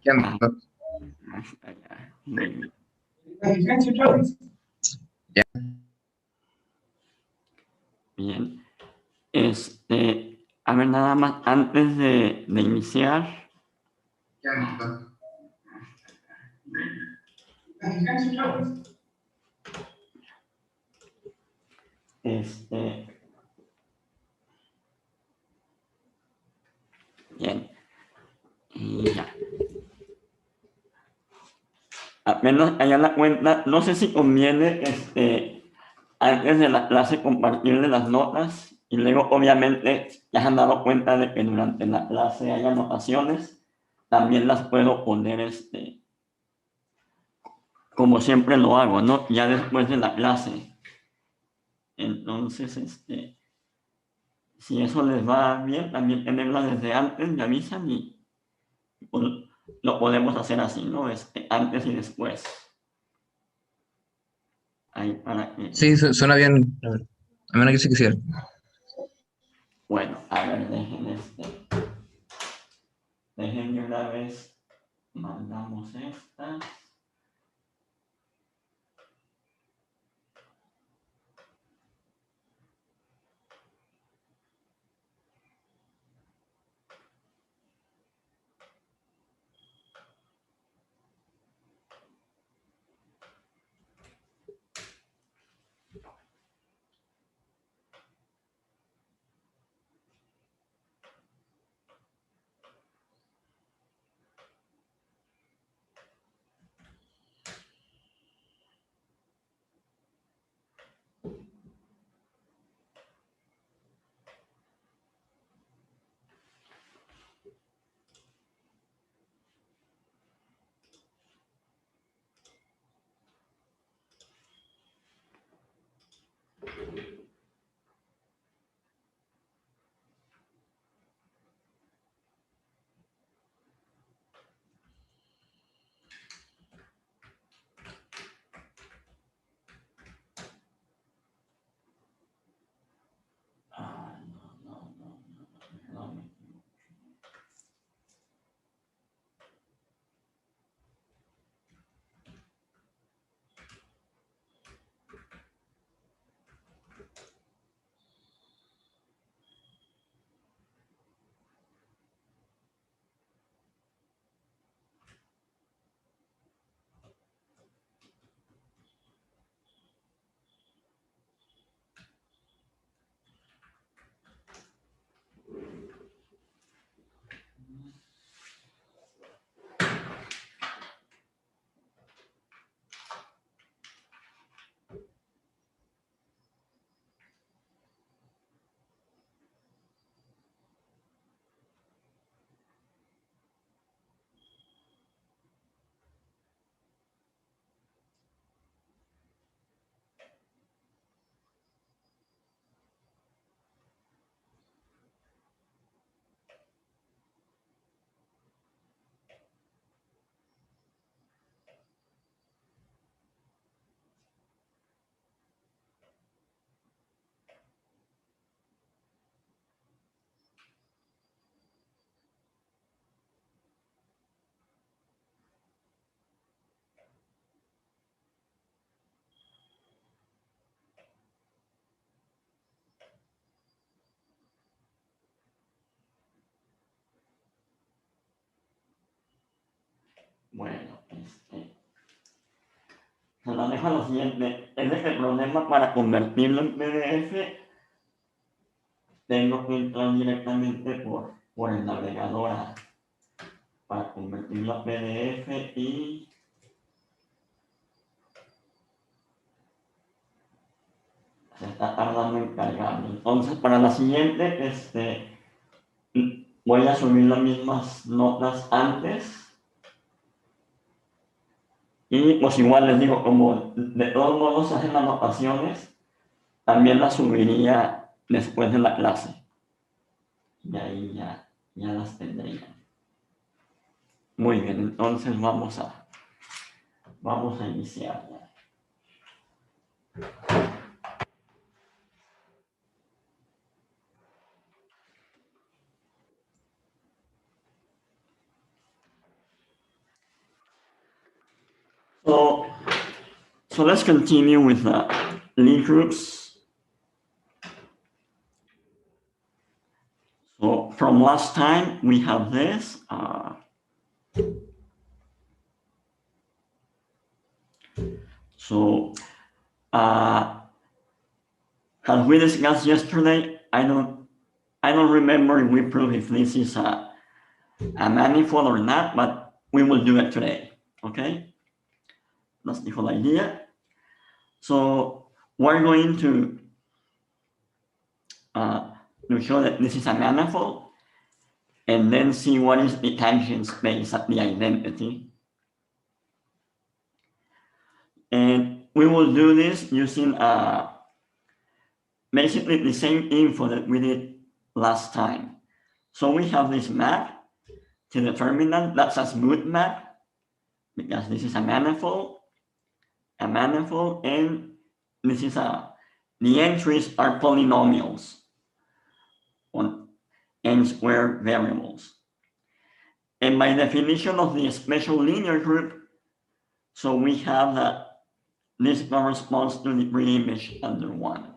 Ah, Entiendo. hasta allá. Muy bien. Ya. Bien. A ver, nada más, antes de iniciar, bien, y ya. Apenas allá la cuenta, no sé si conviene, antes de la clase compartirle las notas y luego obviamente ya se han dado cuenta de que durante la clase hay anotaciones, también las puedo poner, como siempre lo hago, ¿no? Ya después de la clase. Entonces, si eso les va bien, también tenerla desde antes, me avisan y pues, lo podemos hacer así, ¿no? Antes y después. Ahí para que, Sí, suena bien. A menos que se quisiera. bueno, a ver, dejen de una vez, mandamos esta. Ah, no. Bueno, se lo dejo a lo siguiente. Es de que el problema para convertirlo en PDF, tengo que entrar directamente por el navegador para convertirlo a PDF y se está tardando en cargarlo. Entonces, para la siguiente, voy a subir las mismas notas antes. Y pues igual les digo, como de todos modos se hacen anotaciones, también las subiría después de la clase. Y ahí ya las tendrían. Muy bien, entonces vamos a iniciar. So let's continue with the Lie groups. So from last time, we have this. As we discussed yesterday, I don't remember if we prove if this is a manifold or not, but we will do it today. Okay, that's the whole idea. So we're going to show that this is a manifold, and then see what is the tangent space at the identity. And we will do this using basically the same info that we did last time. So we have this map to the terminal. That's a smooth map because this is a manifold, and this is the entries are polynomials on n-squared variables. And by definition of the special linear group, so we have that this corresponds to the pre-image under 1.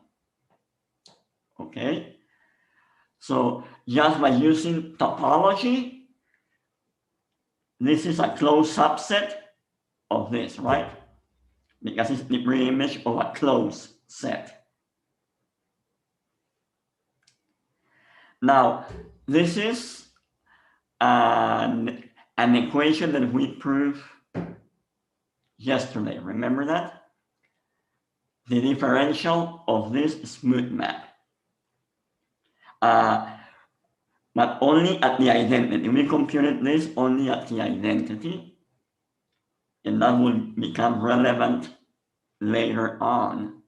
Okay? So just by using topology, this is a closed subset of this, right? Because it's the pre-image of a closed set. Now, this is an equation that we proved yesterday. Remember that? The differential of this smooth map. But only at the identity. We computed this only at the identity, and that will become relevant later on.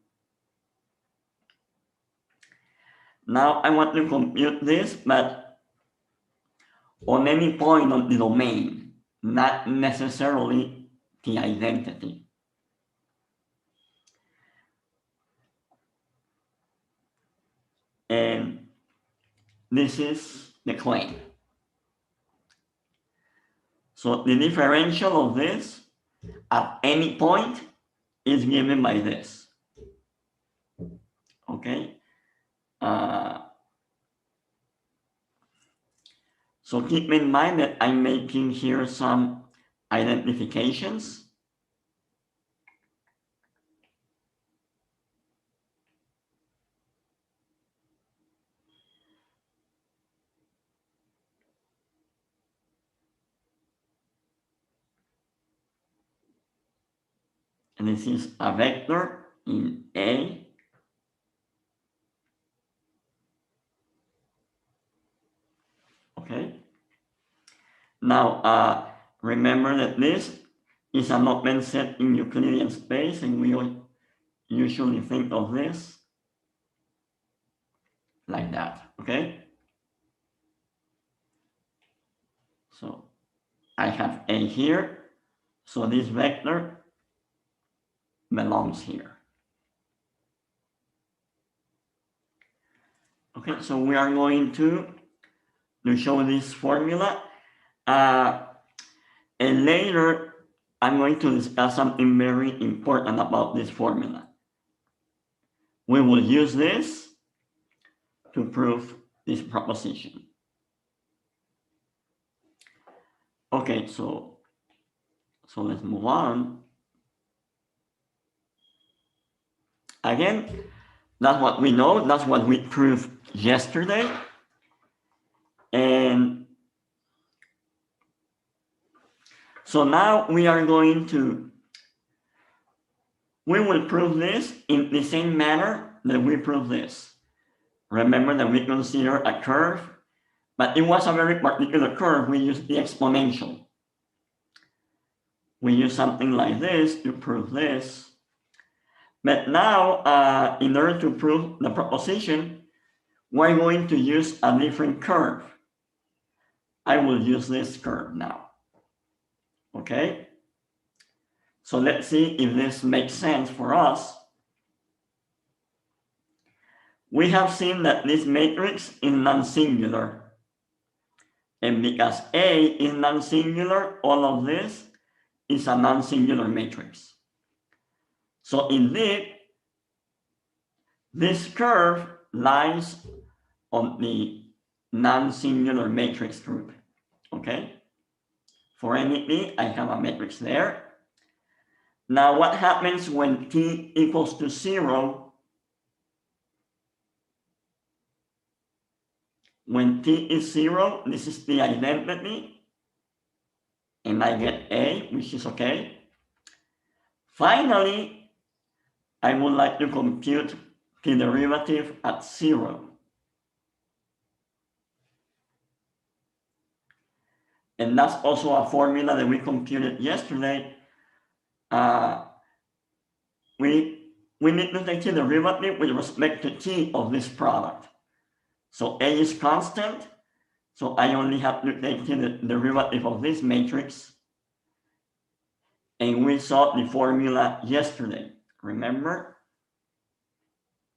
Now I want to compute this, but on any point on the domain, not necessarily the identity. And this is the claim. So the differential of this at any point is given by this. Okay. So keep in mind that I'm making here some identifications. And this is a vector in A. Okay. Now, remember that this is an open set in Euclidean space, and we usually think of this like that, okay? So I have A here, so this vector belongs here. Okay, so we are going to show this formula. And later, I'm going to discuss something very important about this formula. We will use this to prove this proposition. Okay, so let's move on. Again, that's what we know, that's what we proved yesterday. And so now we are going to, we will prove this in the same manner that we proved this. Remember that we consider a curve, but it was a very particular curve. We used the exponential. We use something like this to prove this. But now, in order to prove the proposition, we're going to use a different curve. I will use this curve now. Okay? So let's see if this makes sense for us. We have seen that this matrix is non-singular. And because A is non-singular, all of this is a non-singular matrix. So indeed, this curve lies on the non-singular matrix group, okay? For any p, I have a matrix there. Now what happens when t equals to 0? When t is 0, this is the identity, and I get A, which is okay. Finally, I would like to compute the derivative at 0. And that's also a formula that we computed yesterday. We need to take the derivative with respect to t of this product. So A is constant, so I only have to take the derivative of this matrix. And we saw the formula yesterday, remember?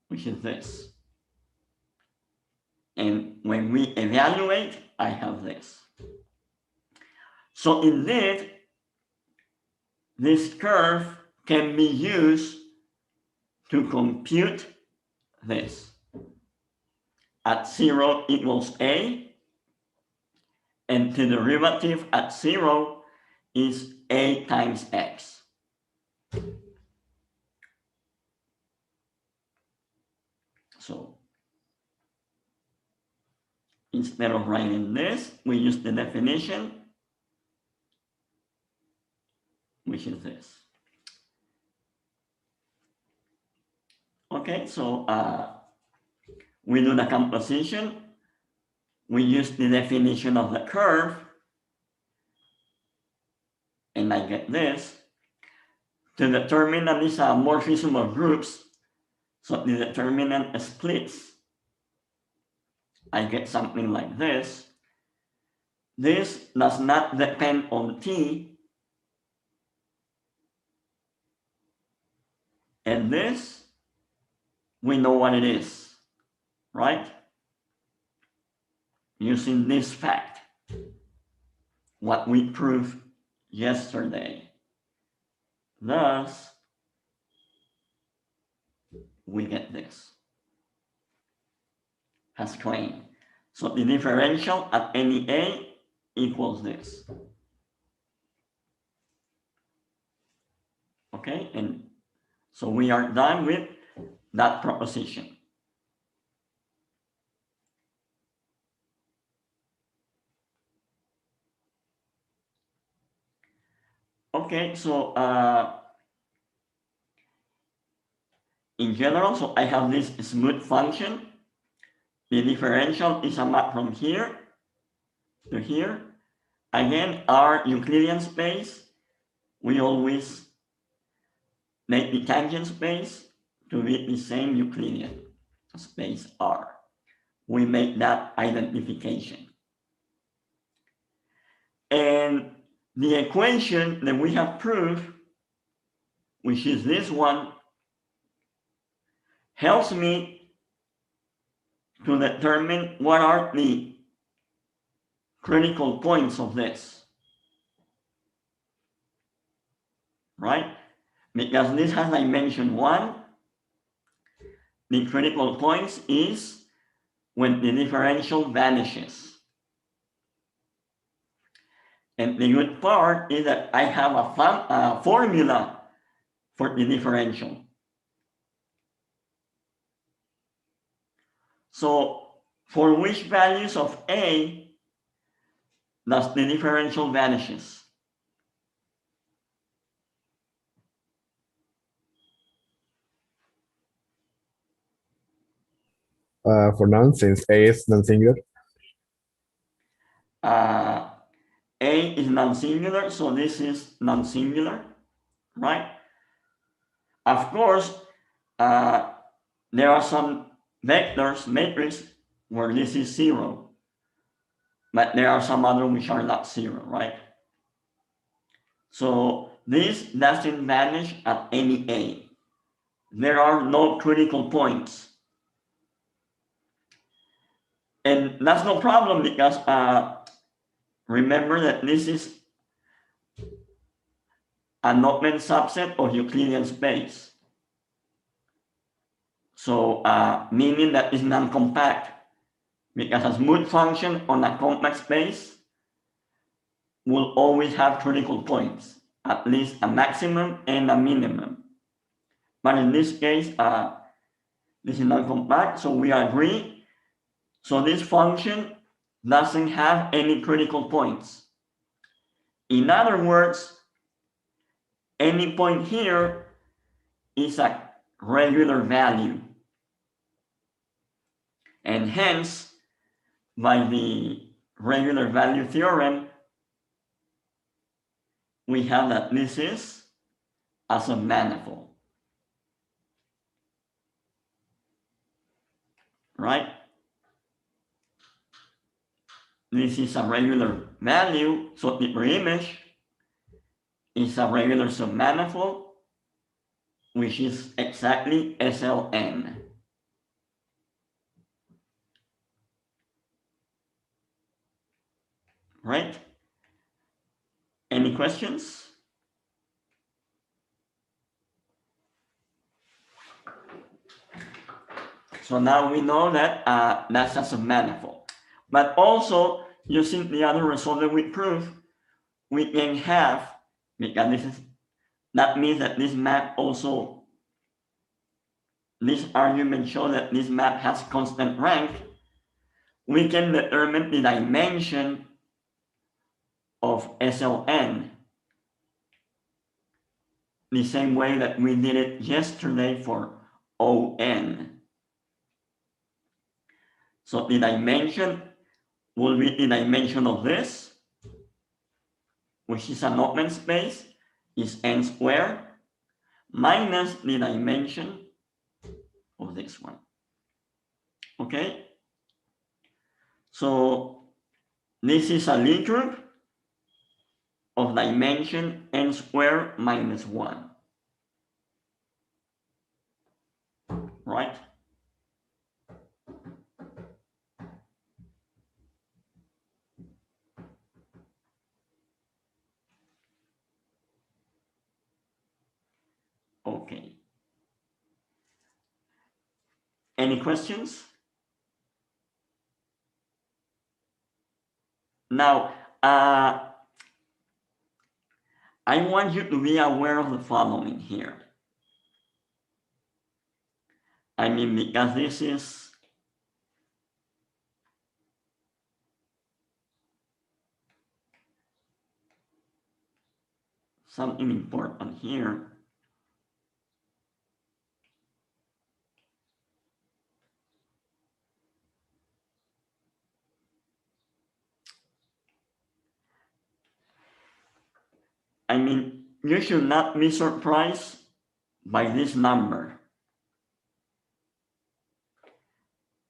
Which is this. And when we evaluate, I have this. So indeed, this curve can be used to compute this. At 0 equals A, and the derivative at 0 is A times X. So instead of writing this, we use the definition, which is this. Okay, so we do the composition. We use the definition of the curve, and I get this. To determine that these are morphism of groups, so the determinant splits, I get something like this. This does not depend on t, and this, we know what it is, right? Using this fact, what we proved yesterday. Thus, we get this as claimed. So the differential at any A equals this. Okay, and so we are done with that proposition. Okay, so in general, so I have this smooth function. The differential is a map from here to here. Again, our Euclidean space, we always make the tangent space to be the same Euclidean space R. We make that identification. And the equation that we have proved, which is this one, helps me to determine what are the critical points of this, right? Because this has dimension 1, the critical points is when the differential vanishes. And the good part is that I have a formula for the differential. So for which values of A does the differential vanishes? For none, since A is non-singular. A is non-singular, so this is non-singular, right? Of course, there are some vectors, matrix, where this is 0. But there are some other which are not 0, right? So this doesn't vanish at any A. There are no critical points. And that's no problem because remember that this is an open subset of Euclidean space. So meaning that it's non-compact, because a smooth function on a compact space will always have critical points, at least a maximum and a minimum. But in this case, this is non-compact, so we agree. So this function doesn't have any critical points. In other words, any point here is a regular value. And hence, by the regular value theorem, we have that this is a submanifold. Right? This is a regular value, so the image is a regular submanifold, which is exactly SLN. Right? Any questions? So now we know that that's a submanifold. But also, using the other result that we proved, we can have, because that means that this map also, this argument shows that this map has constant rank. We can determine the dimension of SLN the same way that we did it yesterday for ON. So the dimension will be the dimension of this, which is an open space, is n squared, minus the dimension of this one. Okay? So this is a Lie group of dimension n squared minus 1. Right? Okay. Any questions? Now, I want you to be aware of the following here. I mean, because this is something important here. I mean, you should not be surprised by this number,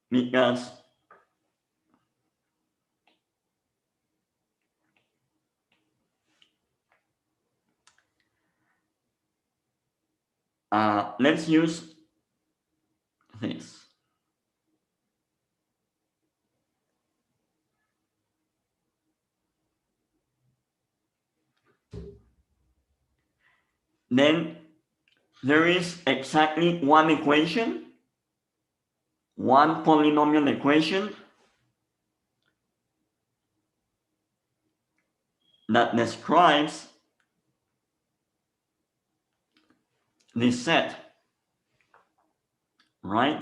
because let's use this. Then there is exactly one equation, one polynomial equation that describes this set, right?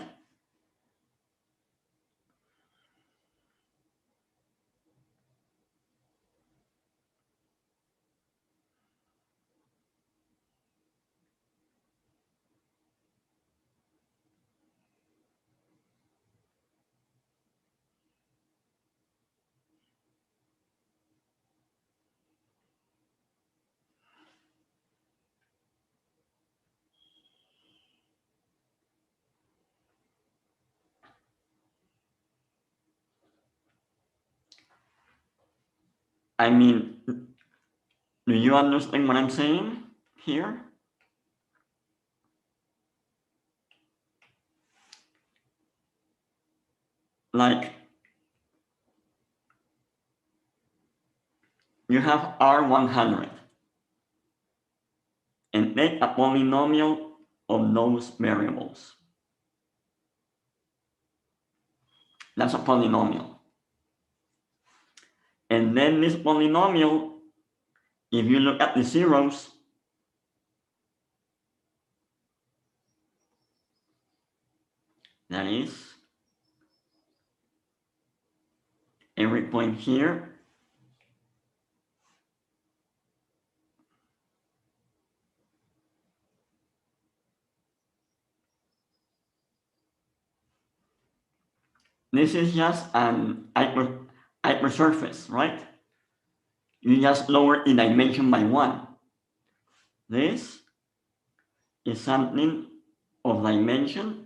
I mean, do you understand what I'm saying here? Like, you have R100. take a polynomial of those variables. That's a polynomial. And then this polynomial, if you look at the zeros, that is every point here, this is just an hypersurface, right? You just lower the dimension by 1. This is something of dimension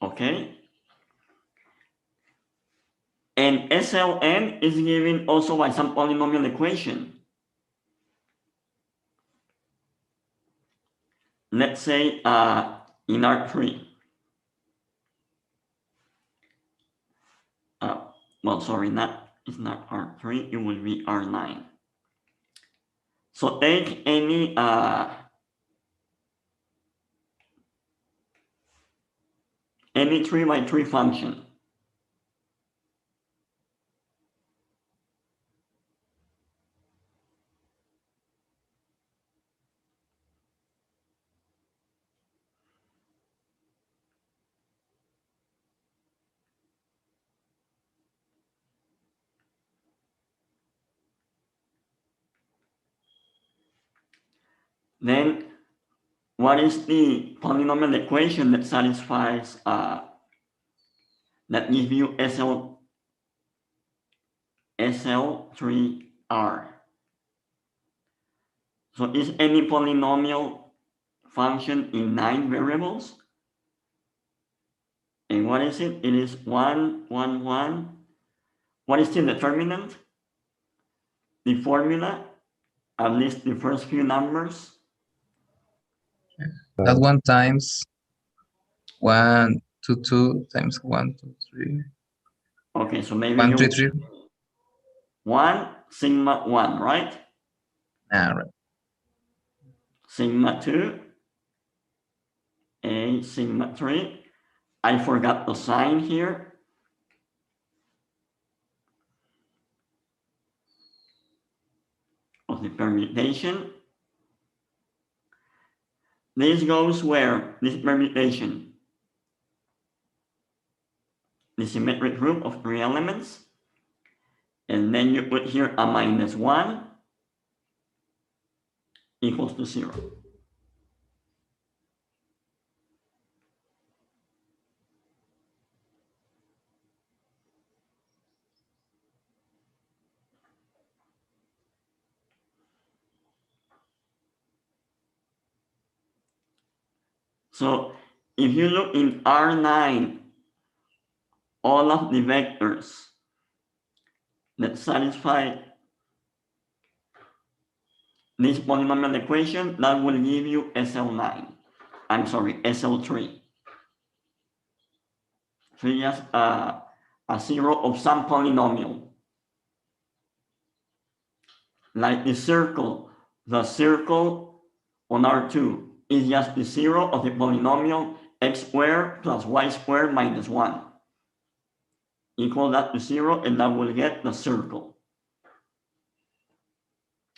okay? And SLN is given also by some polynomial equation. Let's say in R3. Well, sorry, it's not R3, it will be R9. So take any 3 by 3 function. Then what is the polynomial equation that satisfies that gives you SL3R? So is any polynomial function in 9 variables? And what is it? It is 1, 1, 1. What is the determinant? The formula, at least the first few numbers. That 1 times 1, 2, 2 times 1, 2, 3. Okay, so maybe 1, 3, 3. 1, sigma 1, right? Right. Sigma 2, and sigma 3. I forgot the sign here. Of the permutation. This goes where? This permutation. The symmetric group of 3 elements. And then you put here a minus 1 equals to 0. So if you look in R9, all of the vectors that satisfy this polynomial equation, that will give you SL9. I'm sorry, SL3. So just a 0 of some polynomial. Like the circle on R2 is just the 0 of the polynomial x squared plus y squared minus 1. Equal that to 0, and that will get the circle.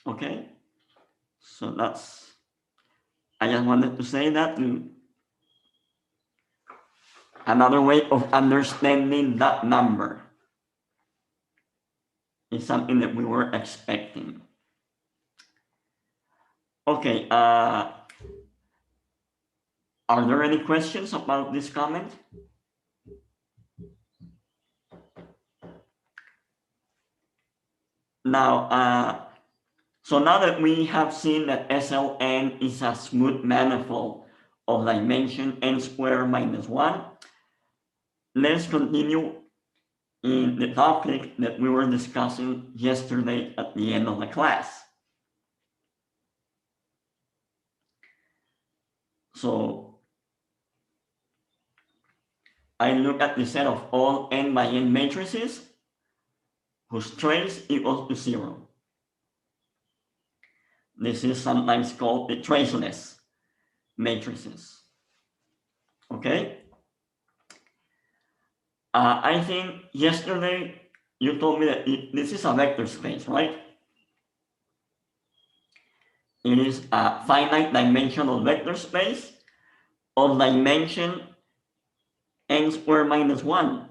Okay? So I just wanted to say that another way of understanding that number is something that we were expecting. Okay, are there any questions about this comment? Now, so now that we have seen that SLN is a smooth manifold of dimension n squared minus 1, let's continue in the topic that we were discussing yesterday at the end of the class. So I look at the set of all n by n matrices whose trace equals to 0. This is sometimes called the traceless matrices. Okay? I think yesterday you told me that this is a vector space, right? It is a finite dimensional vector space of dimension n squared minus 1.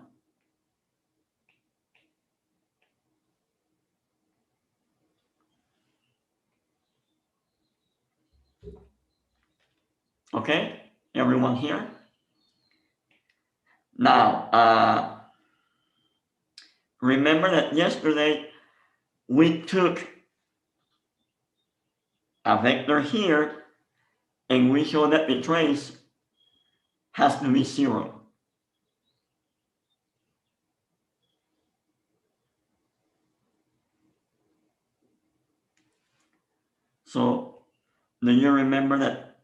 Okay, everyone here? Now, remember that yesterday we took a vector here and we showed that the trace has to be 0. So, do you remember that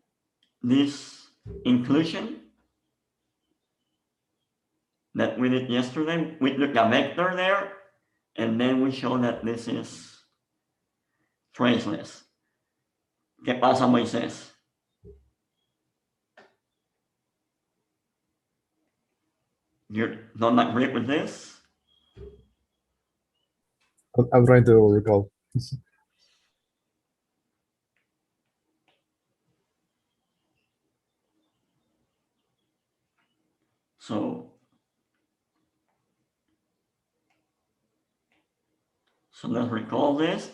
this inclusion that we did yesterday, we took a vector there and then we show that this is traceless. ¿Qué pasa, Moisés? You don't agree with this? I'm trying to recall. So let's recall this.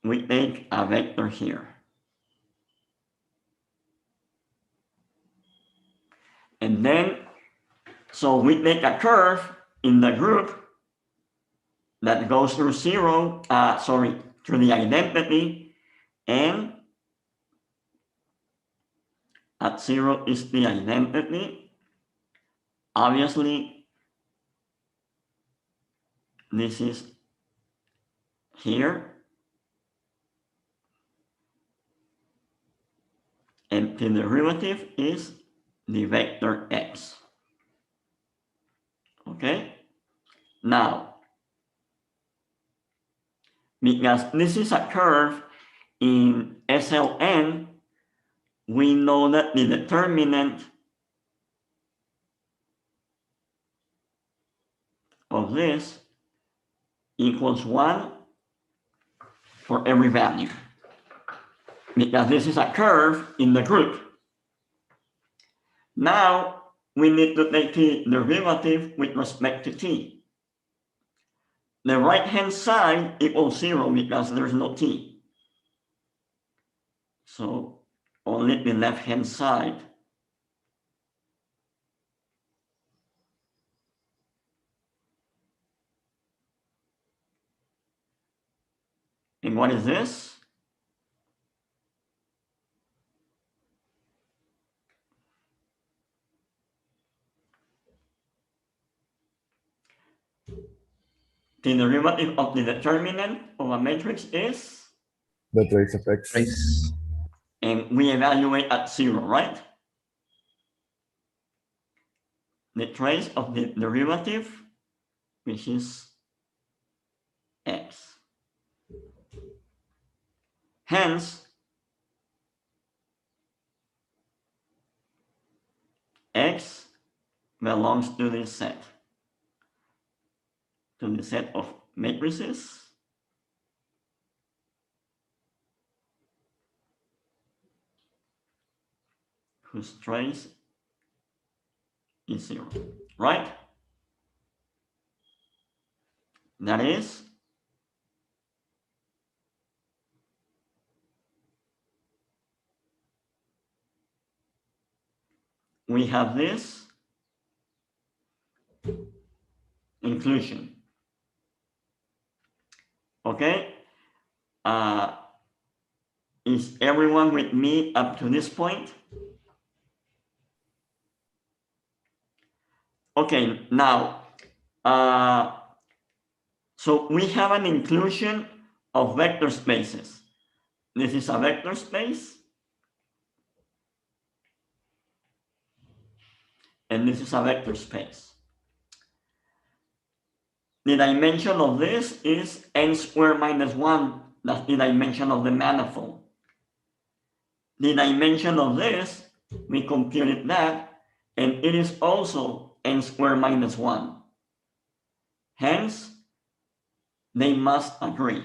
We take a vector here. And then, so we take a curve in the group that goes through 0, through the identity, and at 0 is the identity. Obviously, this is here. And the derivative is the vector x. Okay? Now, because this is a curve in SLN, we know that the determinant of this equals 1 for every value. Because this is a curve in the group. Now, we need to take the derivative with respect to t. The right-hand side equals 0 because there's no t. So, only the left-hand side. And what is this? The derivative of the determinant of a matrix is? The trace of x. Trace. And we evaluate at 0, right? The trace of the derivative, which is x. Hence, x belongs to this set, to the set of matrices whose trace is 0, right? That is, we have this inclusion. Okay? Is everyone with me up to this point? Okay, now, So we have an inclusion of vector spaces. This is a vector space. And this is a vector space. The dimension of this is n squared minus 1. That's the dimension of the manifold. The dimension of this, we computed that, and it is also n squared minus 1. Hence, they must agree.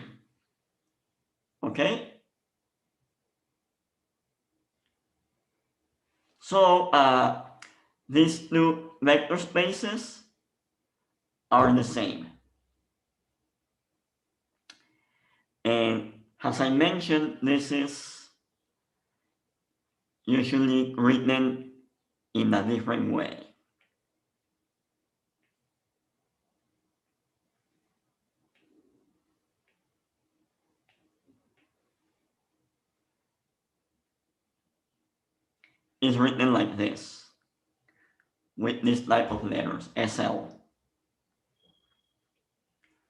Okay? So these two vector spaces are the same. And as I mentioned, this is usually written in a different way. It's written like this, with this type of letters, SL.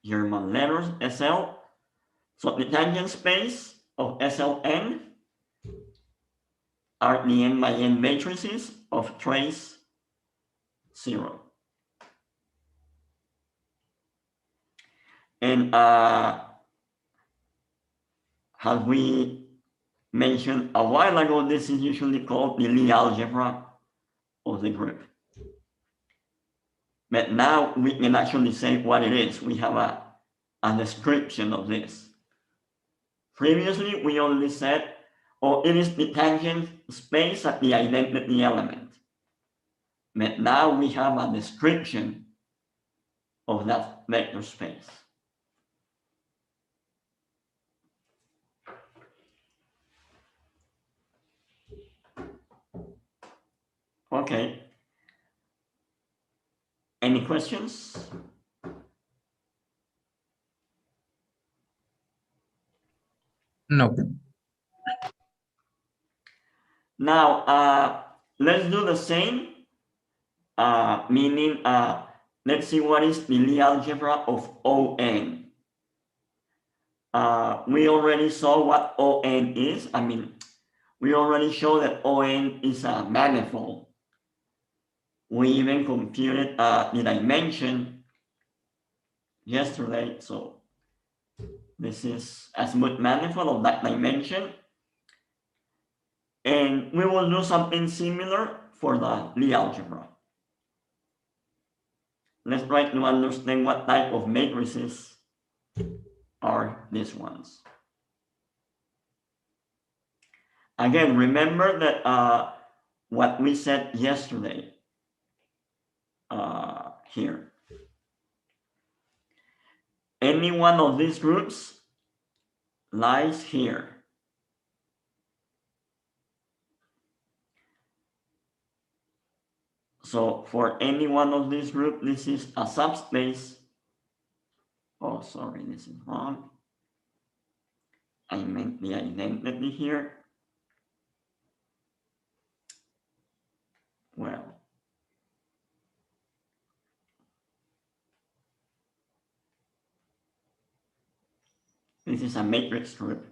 German letters, SL. So the tangent space of SLN are the n by n matrices of trace 0. And as we mentioned a while ago, this is usually called the Lie algebra of the group. But now we can actually say what it is. We have a description of this. Previously, we only said, oh, it is the tangent space at the identity element. But now we have a description of that vector space. Okay. Any questions? No. Now, let's do the same, meaning, let's see what is the Lie algebra of ON. We already saw what ON is. I mean, we already showed that ON is a manifold. We even computed the dimension yesterday. So this is a smooth manifold of that dimension. And we will do something similar for the Lie algebra. Let's try to understand what type of matrices are these ones. Again, remember that what we said yesterday here. Any one of these groups lies here. So for any one of these groups, this is a subspace. Oh, sorry, this is wrong. I meant the identity here. Well, this is a matrix group.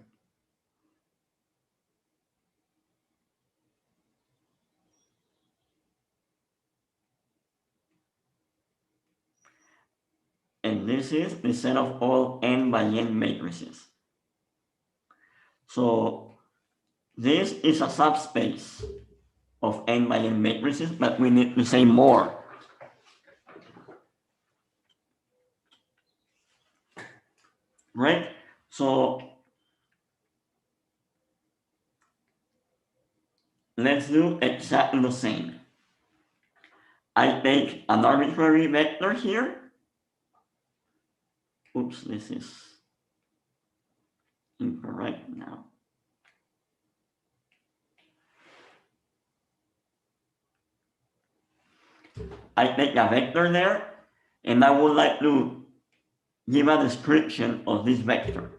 And this is the set of all n by n matrices. So this is a subspace of n by n matrices, but we need to say more. Right? So let's do exactly the same. I take an arbitrary vector here. Oops, this is incorrect now. I take a vector there, and I would like to give a description of this vector.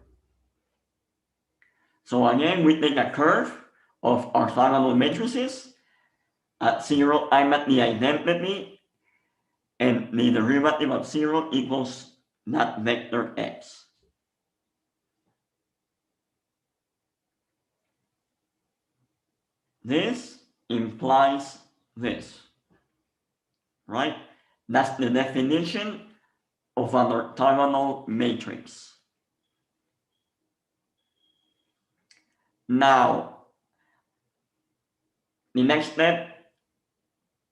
So again, we take a curve of orthogonal matrices. At 0, I'm at the identity, and the derivative of 0 equals that vector x. This implies this, right? That's the definition of an orthogonal matrix. Now, the next step,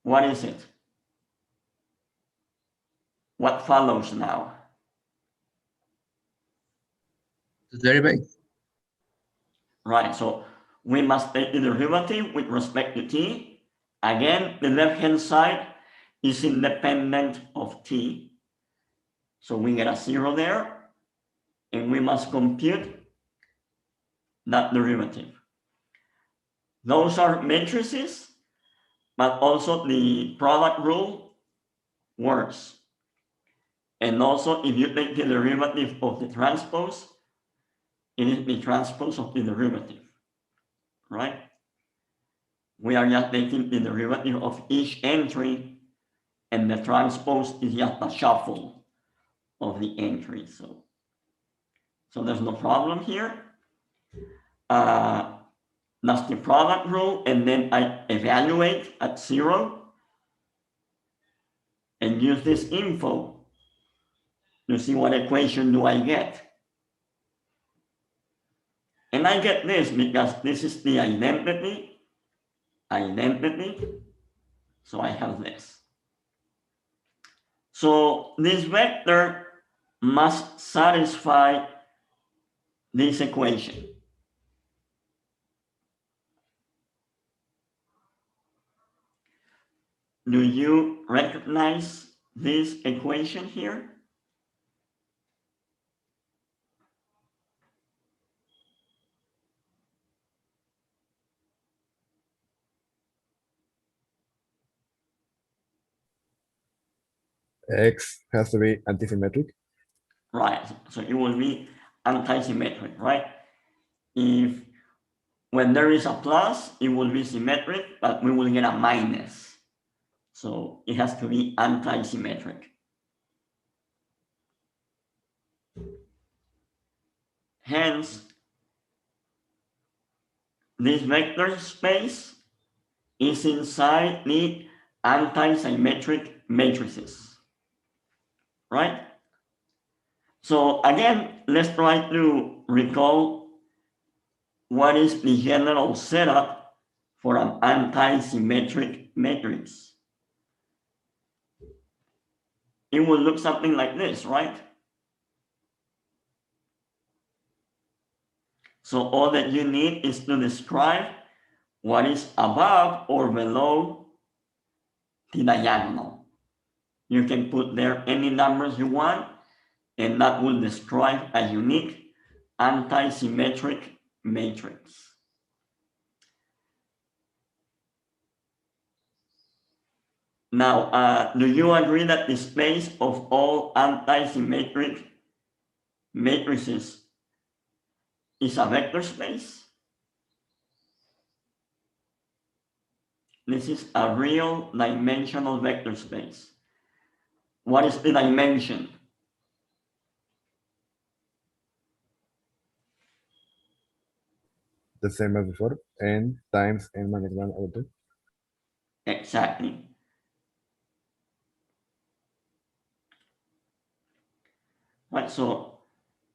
what is it? What follows now? The derivative. Right, so we must take the derivative with respect to t. Again, the left-hand side is independent of t. So we get a 0 there, and we must compute that derivative. Those are matrices, but also the product rule works. And also, if you take the derivative of the transpose, it is the transpose of the derivative, right? We are just taking the derivative of each entry, and the transpose is just a shuffle of the entries. So there's no problem here. That's the product rule, and then I evaluate at 0 and use this info to see what equation do I get. And I get this because this is the identity. So I have this. So this vector must satisfy this equation. Do you recognize this equation here? X has to be antisymmetric. Right, so it will be anti-symmetric, right? If when there is a plus, it will be symmetric, but we will get a minus. So it has to be anti-symmetric. Hence, this vector space is inside the anti-symmetric matrices, right? So again, let's try to recall what is the general setup for an anti-symmetric matrix. It will look something like this, right? So all that you need is to describe what is above or below the diagonal. You can put there any numbers you want, and that will describe a unique anti-symmetric matrix. Now, do you agree that the space of all anti-symmetric matrices is a vector space? This is a real dimensional vector space. What is the dimension? The same as before. N times n minus 1 over 2. Exactly. Right, so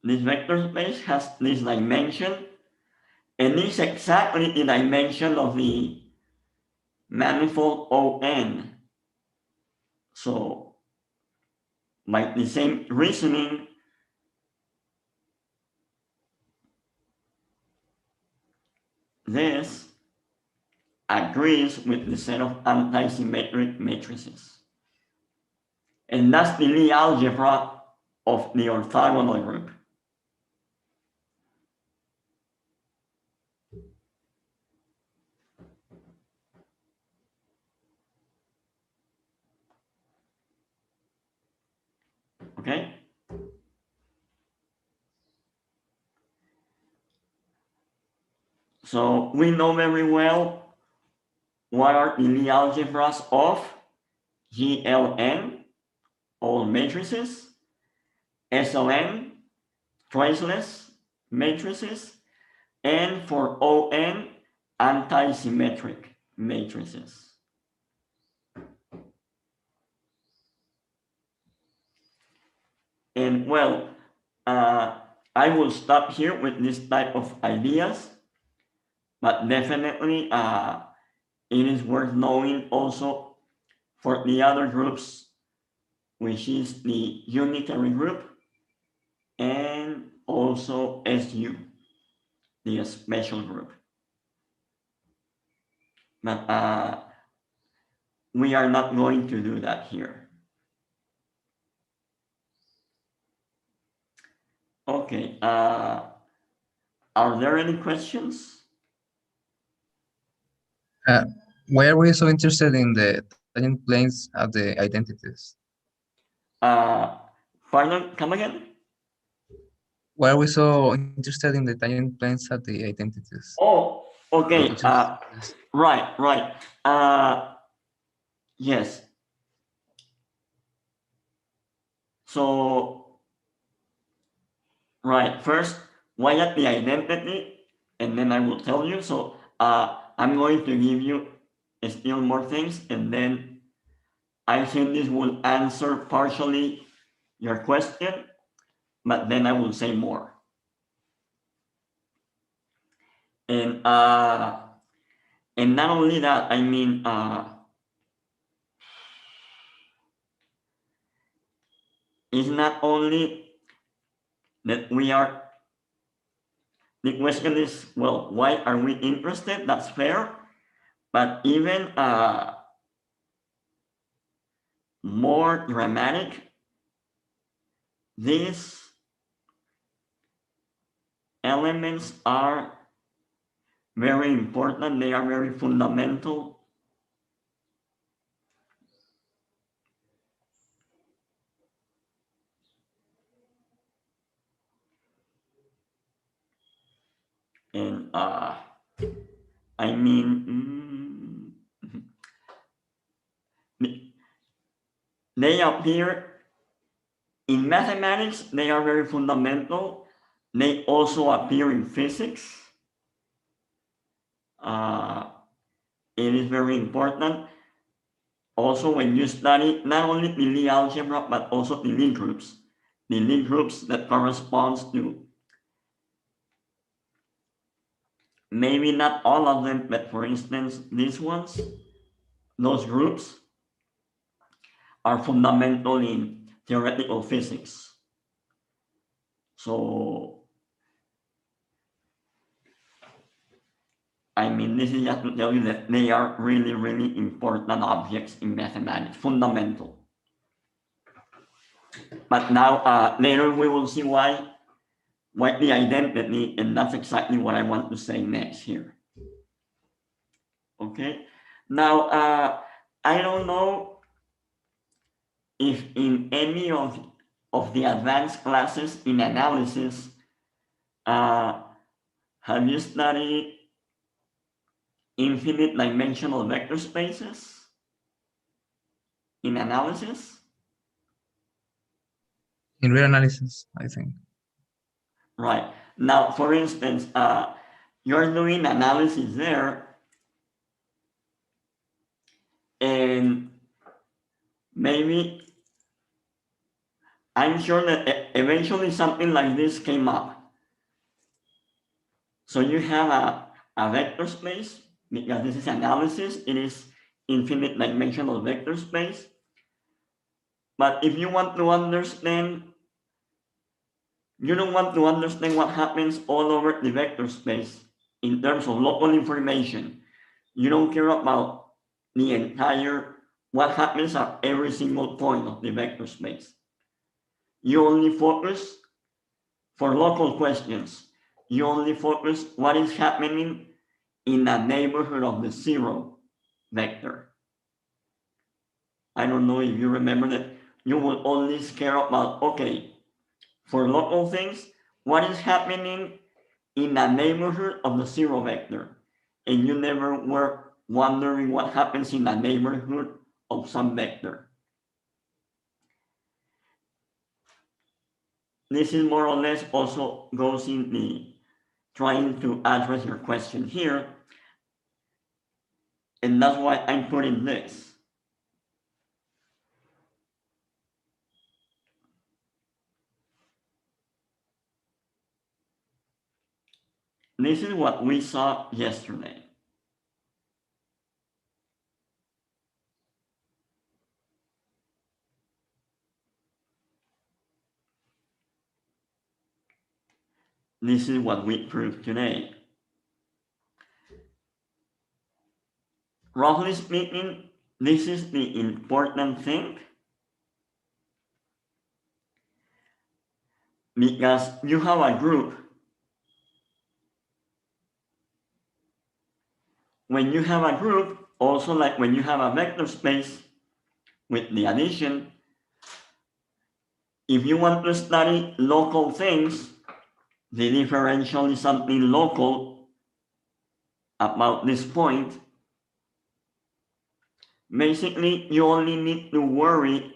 this vector space has this dimension, and this is exactly the dimension of the manifold On. So by the same reasoning, this agrees with the set of anti-symmetric matrices. And that's the Lie algebra of the orthogonal group. Okay? So we know very well what are the Lie algebras of GLN, all matrices, SLN, traceless matrices, and for ON, anti-symmetric matrices. And well, I will stop here with this type of ideas, but definitely it is worth knowing also for the other groups, which is the unitary group and also SU, the special group. But we are not going to do that here. Okay, are there any questions? Why are we so interested in the tangent planes of the identities? Pardon, come again? Why are we so interested in the tangent planes of the identities? Oh, okay. Could you please- Right. Yes. So, right, first, why at the identity, and then I will tell you. So, I'm going to give you still more things, and then I think this will answer partially your question, but then I will say more. And not only that, I mean, it's not only that we are, the question is, well, why are we interested? That's fair. But even more dramatic, these elements are very important. They are very fundamental. And I mean, they appear in mathematics, they are very fundamental. They also appear in physics. It is very important. Also, when you study not only the Lie algebra, but also the Lie groups that corresponds to maybe not all of them, but for instance, these ones, those groups are fundamental in theoretical physics. So, I mean, this is just to tell you that they are really, really important objects in mathematics, fundamental. But now, later we will see why the identity, and that's exactly what I want to say next here. Okay, now I don't know if in any of the advanced classes in analysis, have you studied infinite dimensional vector spaces in analysis? In real analysis, I think. Right. Now, for instance, you're doing analysis there, and maybe I'm sure that eventually something like this came up. So you have a vector space, because this is analysis, it is infinite dimensional vector space. But if you want to understand, you don't want to understand what happens all over the vector space in terms of local information. You don't care about the entire, what happens at every single point of the vector space. You only focus for local questions. You only focus what is happening in the neighborhood of the zero vector. I don't know if you remember that you will only care about, okay, for local things, what is happening in the neighborhood of the zero vector. And you never were wondering what happens in the neighborhood of some vector. this is more or less also goes in the trying to address your question here. And that's why I'm putting this. This is what we saw yesterday. This is what we proved today. Roughly speaking, this is the important thing, because you have a group. When you have a group, also like when you have a vector space with the addition, if you want to study local things, the differential is something local about this point. Basically, you only need to worry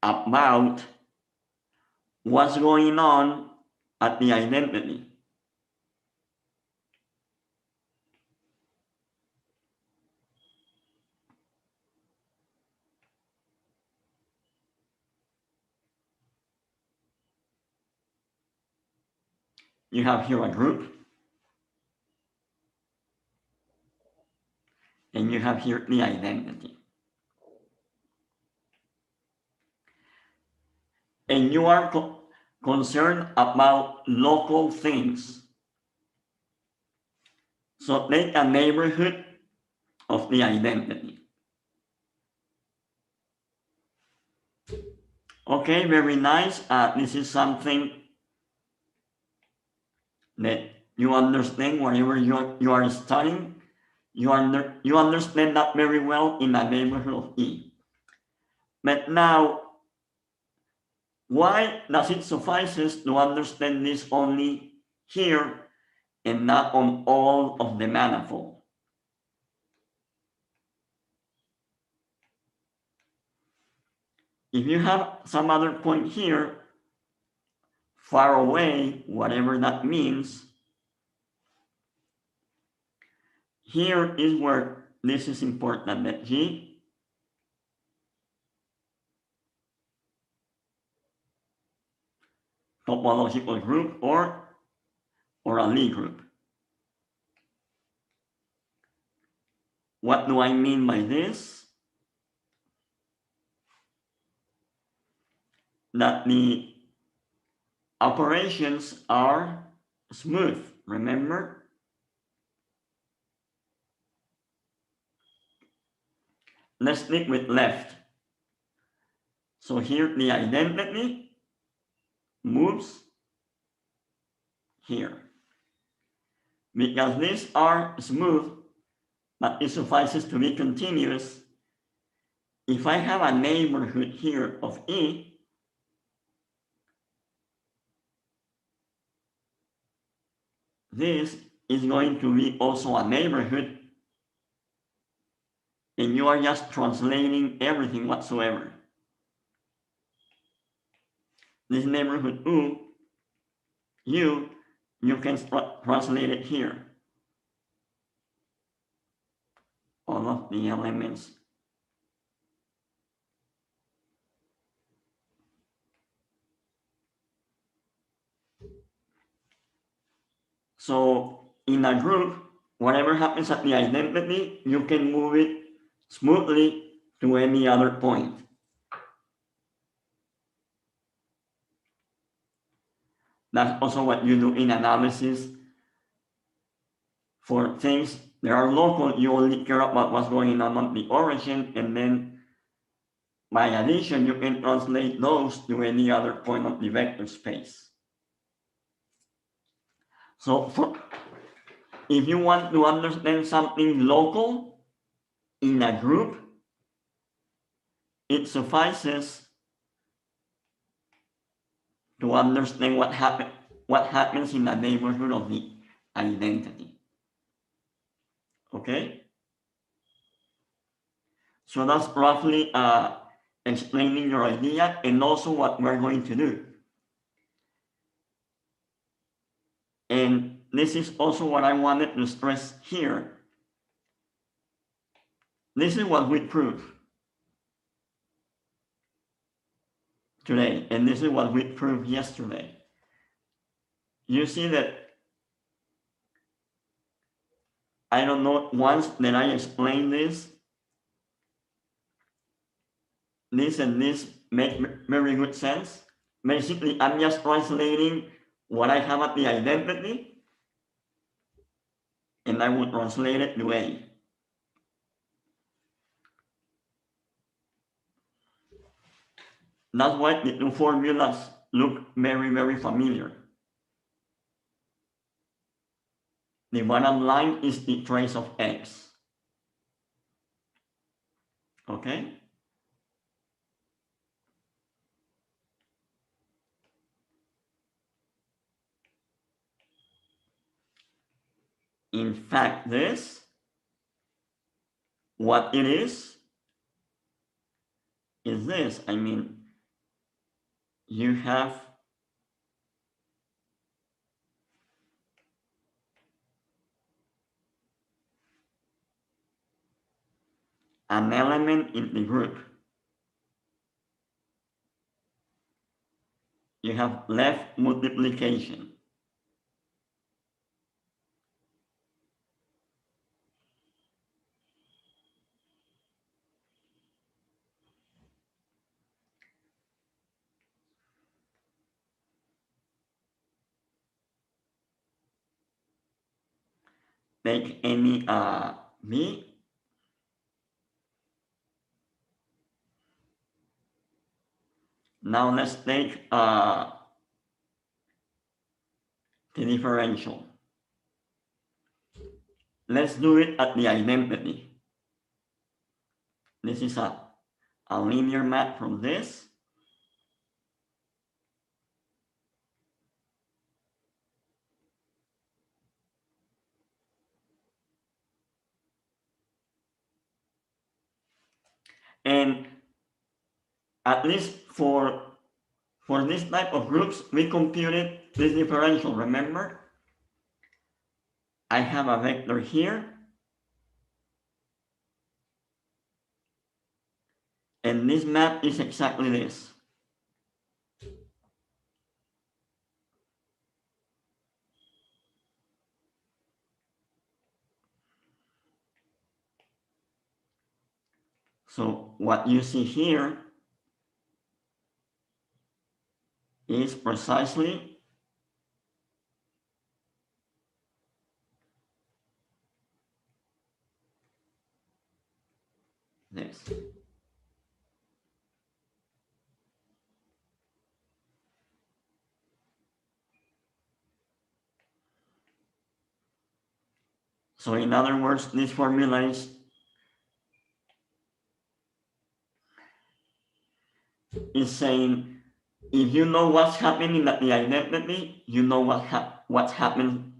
about what's going on at the identity. You have here a group, and you have here the identity. And you are concerned about local things. So take a neighborhood of the identity. Okay, very nice. This is something that you understand whenever you are studying. You understand that very well in a neighborhood of E. But now, why does it suffices to understand this only here and not on all of the manifold? If you have some other point here, far away, whatever that means, here is where this is important, that G topological group or a Lie group. What do I mean by this? That the operations are smooth, remember? Let's stick with left. So here the identity moves here. Because these are smooth, but it suffices to be continuous. If I have a neighborhood here of E, this is going to be also a neighborhood, and you are just translating everything whatsoever. This neighborhood U, you can translate it here. All of the elements. So in a group, whatever happens at the identity, you can move it smoothly to any other point. That's also what you do in analysis. For things that are local, you only care about what's going on at the origin, and then by addition, you can translate those to any other point of the vector space. So if you want to understand something local in a group, it suffices to understand what happens in the neighborhood of the identity. Okay? So that's roughly explaining your idea and also what we're going to do. And this is also what I wanted to stress here. This is what we proved today, and this is what we proved yesterday. You see that, I don't know, once that I explained this and this make very good sense. Basically, I'm just translating what I have at the identity, and I would translate it to A. That's why the two formulas look very, very familiar. The bottom line is the trace of X. Okay? In fact, what it is this. I mean, you have an element in the group. You have left multiplication. Take any B. Now let's take the differential. Let's do it at the identity. This is a linear map from this. And at least for this type of groups, we computed this differential, remember? I have a vector here. And this map is exactly this. So what you see here is precisely this. So in other words, this formula is saying, if you know what's happening at the identity, you know what's happening,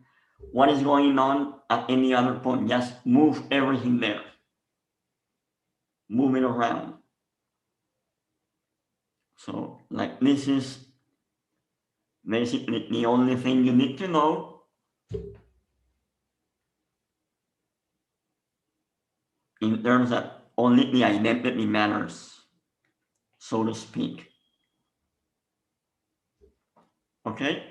what is going on at any other point. Just move everything there. Move it around. So like this is basically the only thing you need to know in terms that only the identity matters, so to speak. Okay?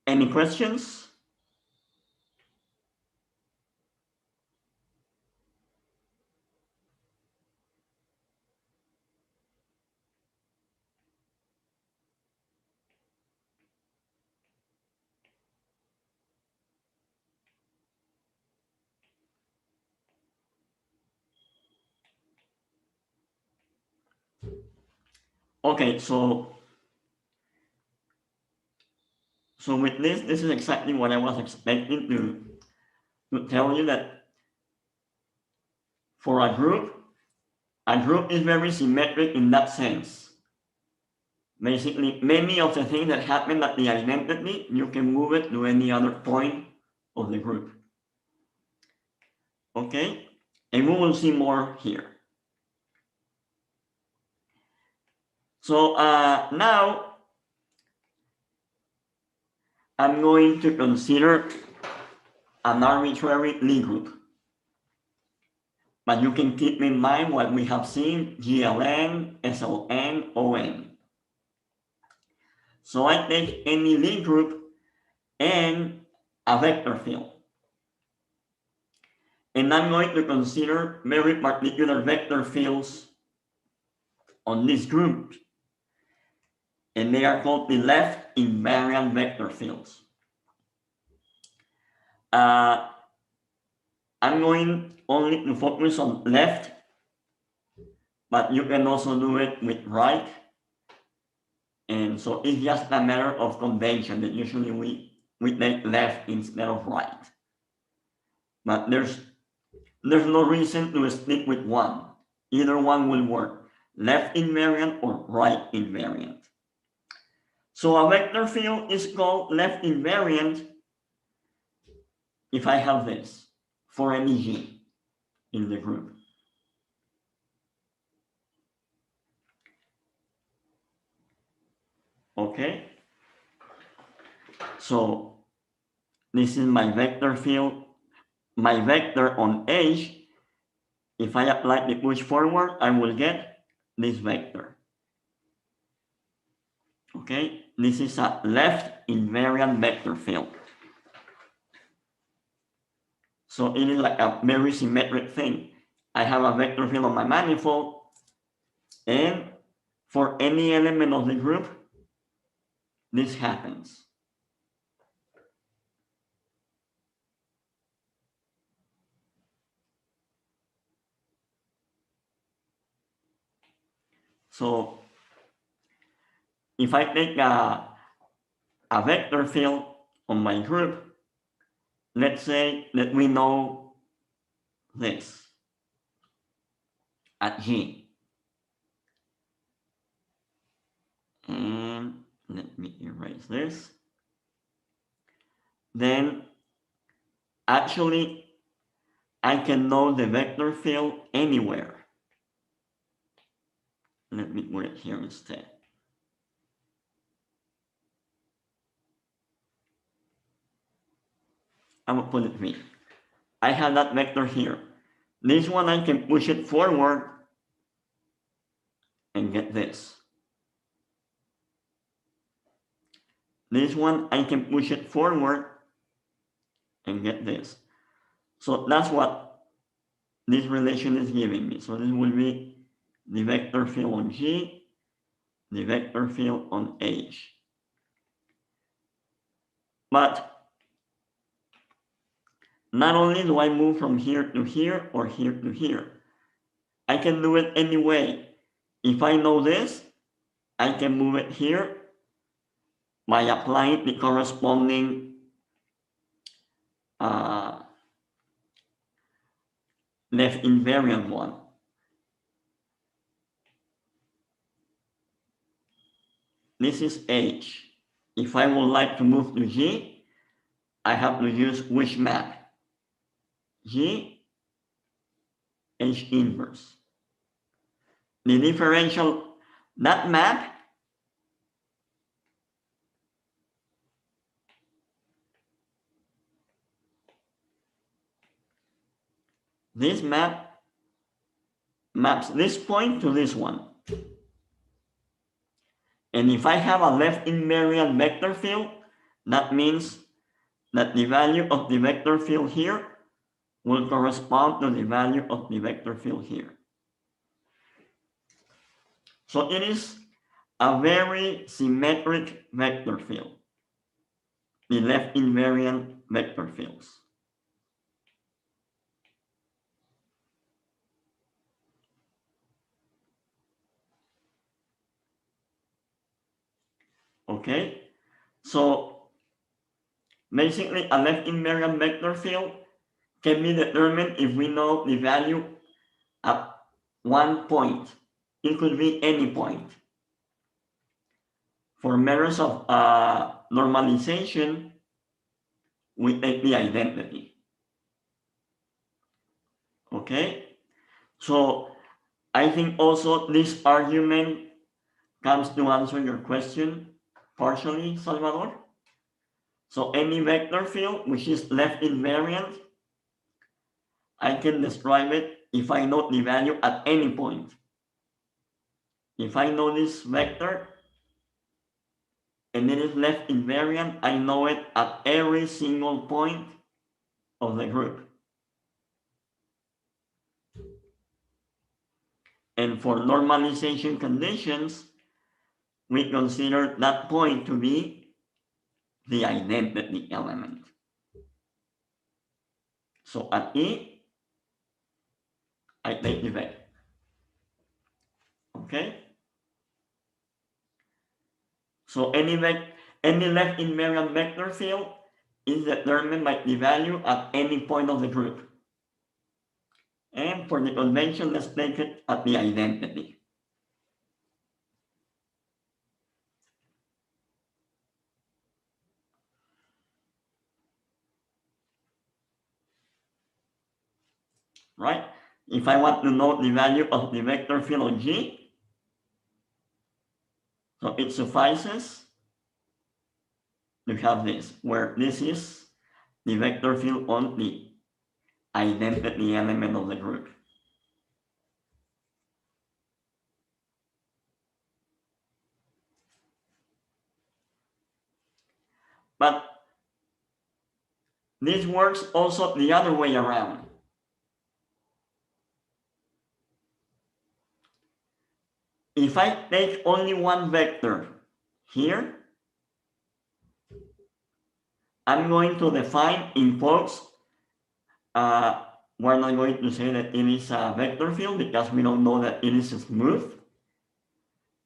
Any questions? Okay, so with this is exactly what I was expecting to tell you, that for a group is very symmetric in that sense. Basically, many of the things that happen at the identity, you can move it to any other point of the group. Okay? And we will see more here. So now I'm going to consider an arbitrary Lie group. But you can keep in mind what we have seen, GLN, SLN, ON. So I take any Lie group and a vector field. And I'm going to consider very particular vector fields on this group. And they are called the left invariant vector fields. I'm going only to focus on left, but you can also do it with right. And so it's just a matter of convention that usually we take left instead of right. But there's no reason to stick with one. Either one will work, left invariant or right invariant. So a vector field is called left invariant if I have this for any G in the group. Okay, so this is my vector field. My vector on H, if I apply the push forward, I will get this vector. Okay, this is a left invariant vector field. So it is like a very symmetric thing. I have a vector field on my manifold, and for any element of the group, this happens. So if I take a vector field on my group, let's say that we know this at G. And let me erase this. Then actually I can know the vector field anywhere. Let me put it here instead. I will put it V. I have that vector here. This one I can push it forward and get this. This one I can push it forward and get this. So that's what this relation is giving me. So this will be the vector field on G, the vector field on H. But not only do I move from here to here or here to here, I can do it any way. If I know this, I can move it here by applying the corresponding left invariant one. This is H. If I would like to move to G, I have to use which map? G, H inverse. The differential, that map this map maps this point to this one. And if I have a left invariant vector field, that means that the value of the vector field here will correspond to the value of the vector field here. So it is a very symmetric vector field, the left invariant vector fields. Okay, so basically a left invariant vector field can be determined if we know the value at one point. It could be any point. For matters of normalization, we take the identity. Okay, So I think also this argument comes to answer your question partially, Salvador. So any vector field which is left invariant, I can describe it if I know the value at any point. If I know this vector and it is left invariant, I know it at every single point of the group. And for normalization conditions, we consider that point to be the identity element. So at E, I take the vector. Okay? So any left invariant vector field is determined by the value at any point of the group. And for the convention, let's take it at the identity. Right? If I want to know the value of the vector field of G, so it suffices to have this, where this is the vector field on the identity element of the group. But this works also the other way around. If I take only one vector here, I'm going to define in quotes, we're not going to say that it is a vector field because we don't know that it is smooth.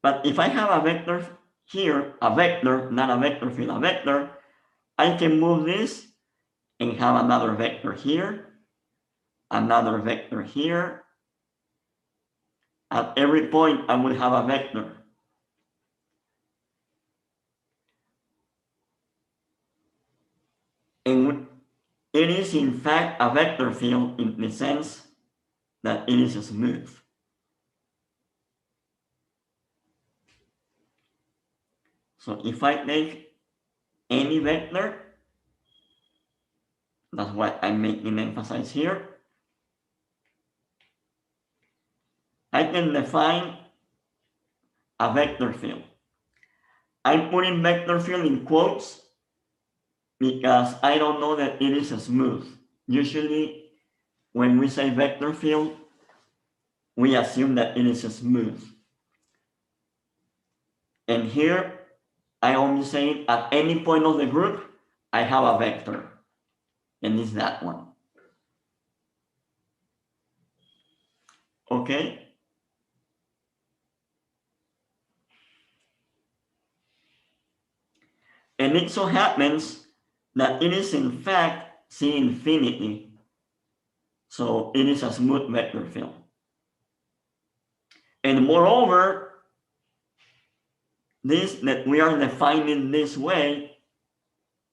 But if I have a vector here, a vector, not a vector field, a vector, I can move this and have another vector here, another vector here. At every point, I will have a vector. And it is in fact a vector field in the sense that it is smooth. So if I take any vector, that's what I'm making emphasize here, I can define a vector field. I'm putting vector field in quotes because I don't know that it is smooth. Usually, when we say vector field, we assume that it is smooth. And here, I only say at any point of the group, I have a vector, and it's that one. Okay? And it so happens that it is in fact C infinity. So it is a smooth vector field. And moreover, this that we are defining this way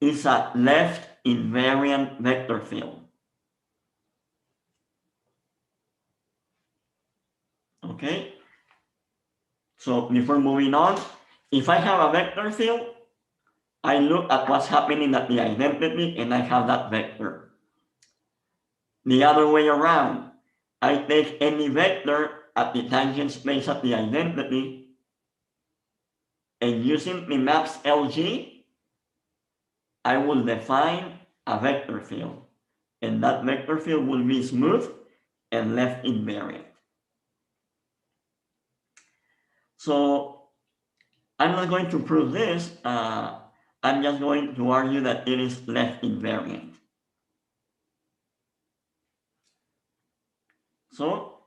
is a left invariant vector field. Okay? So before moving on, if I have a vector field, I look at what's happening at the identity and I have that vector. The other way around, I take any vector at the tangent space at the identity and using the maps LG, I will define a vector field. And that vector field will be smooth and left invariant. So I'm not going to prove this. I'm just going to argue that it is left invariant. So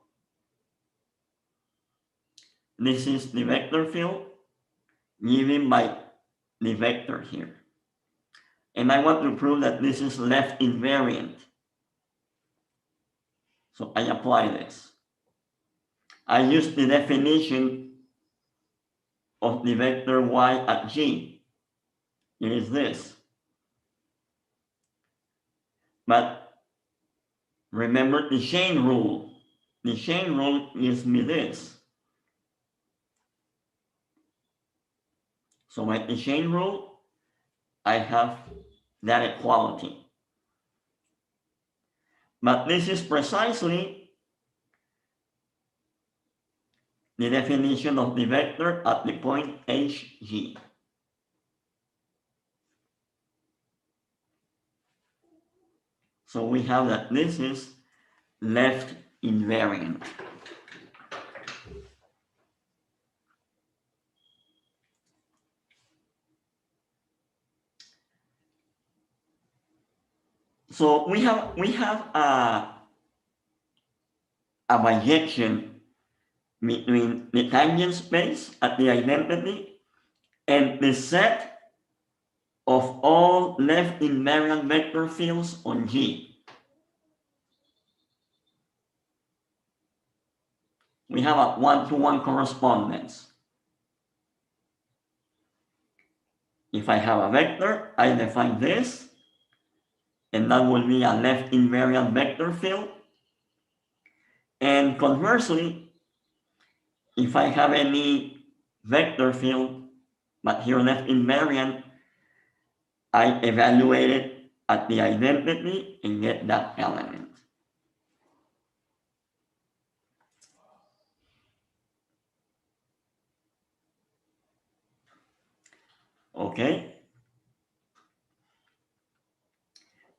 this is the vector field given by the vector here. And I want to prove that this is left invariant. So I apply this. I use the definition of the vector y at G. It is this. But remember the chain rule. the chain rule gives me this. So with the chain rule, I have that equality. But this is precisely the definition of the vector at the point HG. So we have that this is left invariant. So we have a bijection between the tangent space at the identity and the set of all left invariant vector fields on G. We have a one-to-one correspondence. If I have a vector, I define this, and that will be a left invariant vector field. And conversely, if I have any vector field, but here left invariant, I evaluate it at the identity and get that element. Okay.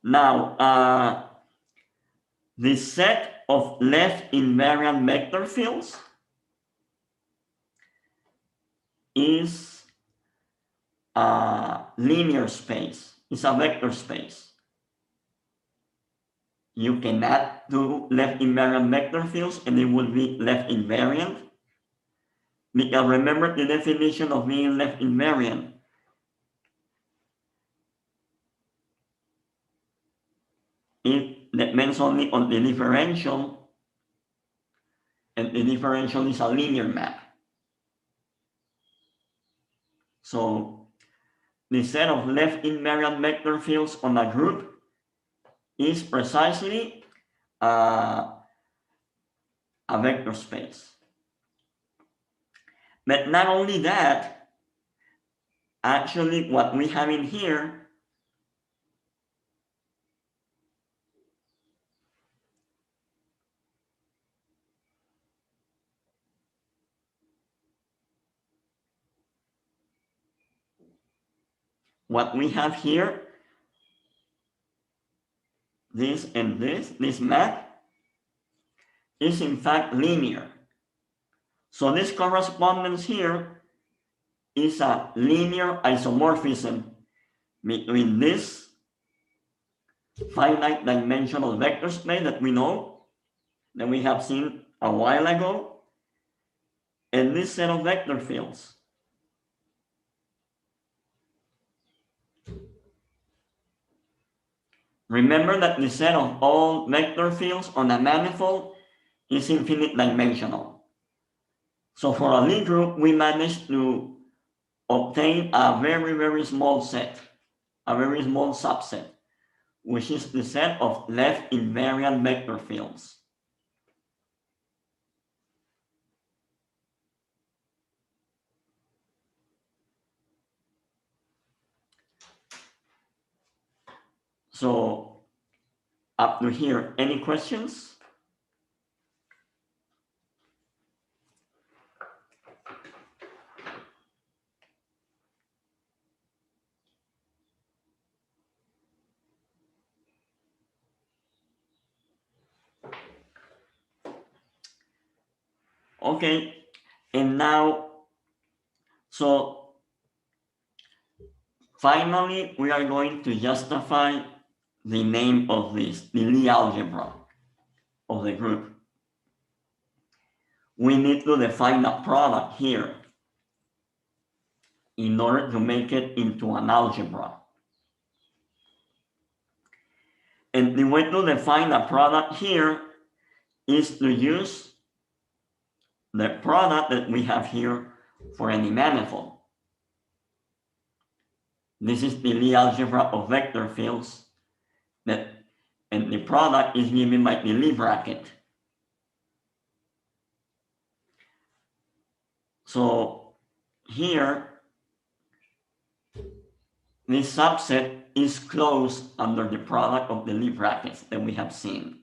Now, the set of left invariant vector fields is a linear space. It's a vector space. You can add two left invariant vector fields and it will be left invariant. Because remember the definition of being left invariant. It depends only on the differential, and the differential is a linear map. So the set of left invariant vector fields on a group is precisely a vector space. But not only that, actually what we have in here this and this map is in fact linear. So this correspondence here is a linear isomorphism between this finite dimensional vector space that we know, that we have seen a while ago, and this set of vector fields. Remember that the set of all vector fields on a manifold is infinite dimensional. So for a Lie group, we managed to obtain a very, very small set, a very small subset, which is the set of left invariant vector fields. So up to here, any questions? Okay, and now, so finally, we are going to justify the name of this, the Lie algebra of the group. We need to define a product here in order to make it into an algebra. And the way to define a product here is to use the product that we have here for any manifold. This is the Lie algebra of vector fields, and the product is given by the Lie bracket. So here, this subset is closed under the product of the Lie brackets that we have seen.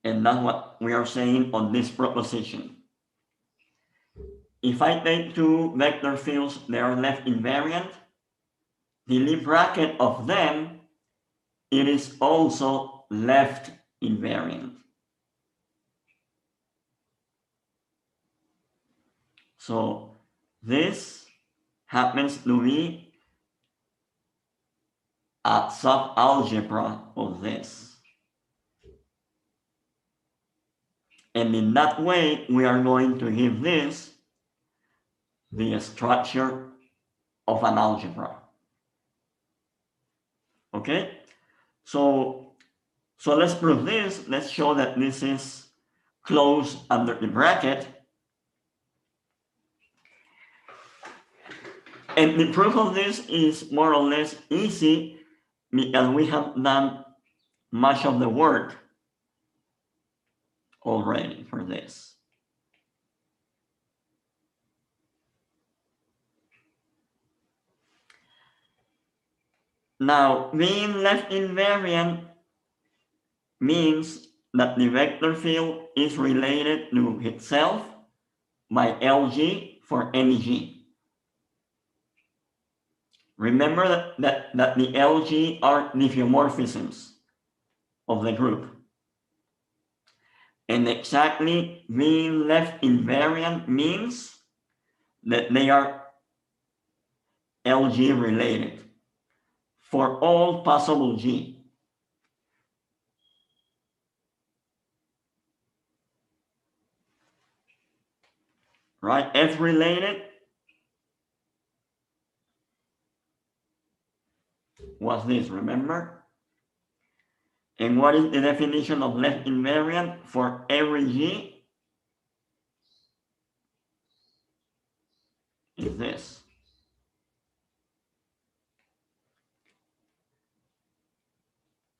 And that's what we are saying on this proposition. If I take two vector fields that are left invariant, the Lie bracket of them, it is also left invariant. So this happens to be a subalgebra of this. And in that way, we are going to give this the structure of an algebra. Okay? So let's prove this. Let's show that this is closed under the bracket. And the proof of this is more or less easy because we have done much of the work already for this. Now, being left invariant means that the vector field is related to itself by LG for any G. Remember that the LG are diffeomorphisms of the group. And exactly being left invariant means that they are LG related for all possible G. Right? F related was this, remember? And what is the definition of left invariant for every G? Is this.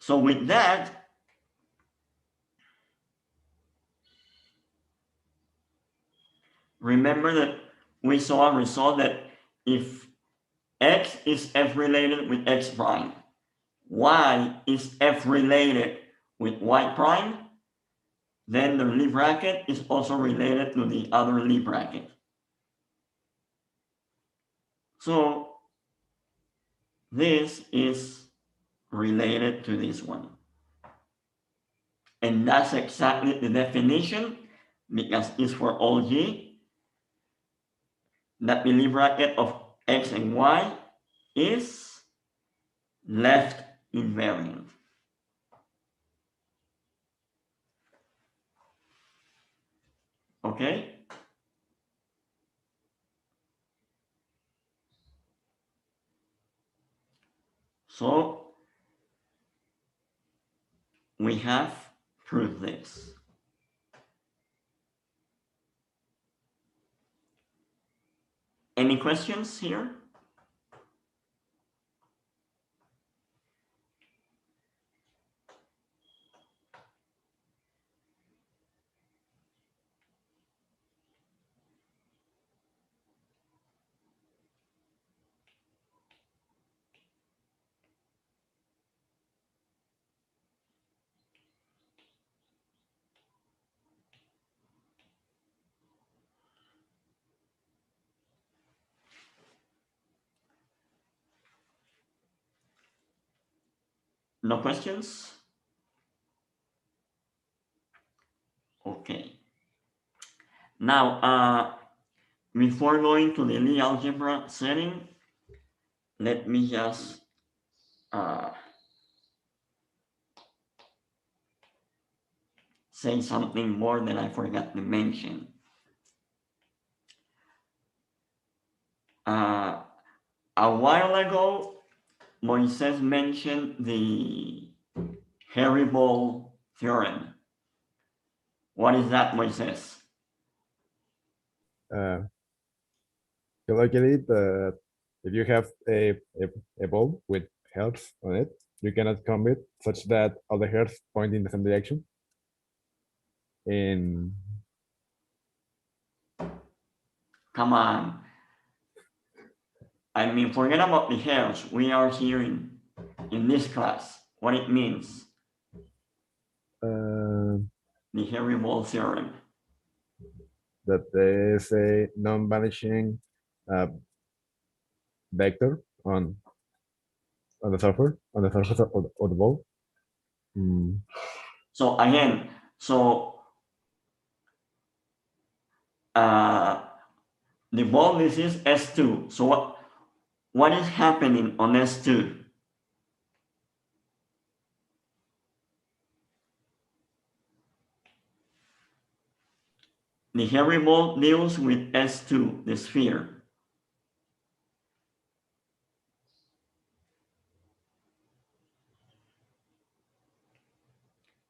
So with that, remember that we saw a result that if X is F related with X prime, Y is F related with Y prime, then the Lie bracket is also related to the other Lie bracket. So this is related to this one. And that's exactly the definition, because it's for all G, that the Lie bracket of X and Y is left invariant. Okay? So we have proved this. Any questions here? No questions? Okay. Now, before going to the Lie algebra setting, let me just say something more that I forgot to mention. A while ago, Moises mentioned the Hairy-Ball theorem. What is that, Moises? You look at it, if you have a ball with hairs on it, you cannot comb it such that all the hairs point in the same direction. And Come on. I mean, forget about the hairs. We are here in this class. What it means. The Hairy-Ball theorem. That there is a non-vanishing vector on the surface of the ball. So again, the ball, this is S2. So what is happening on S2? The Hairy-Ball deals with S2, the sphere.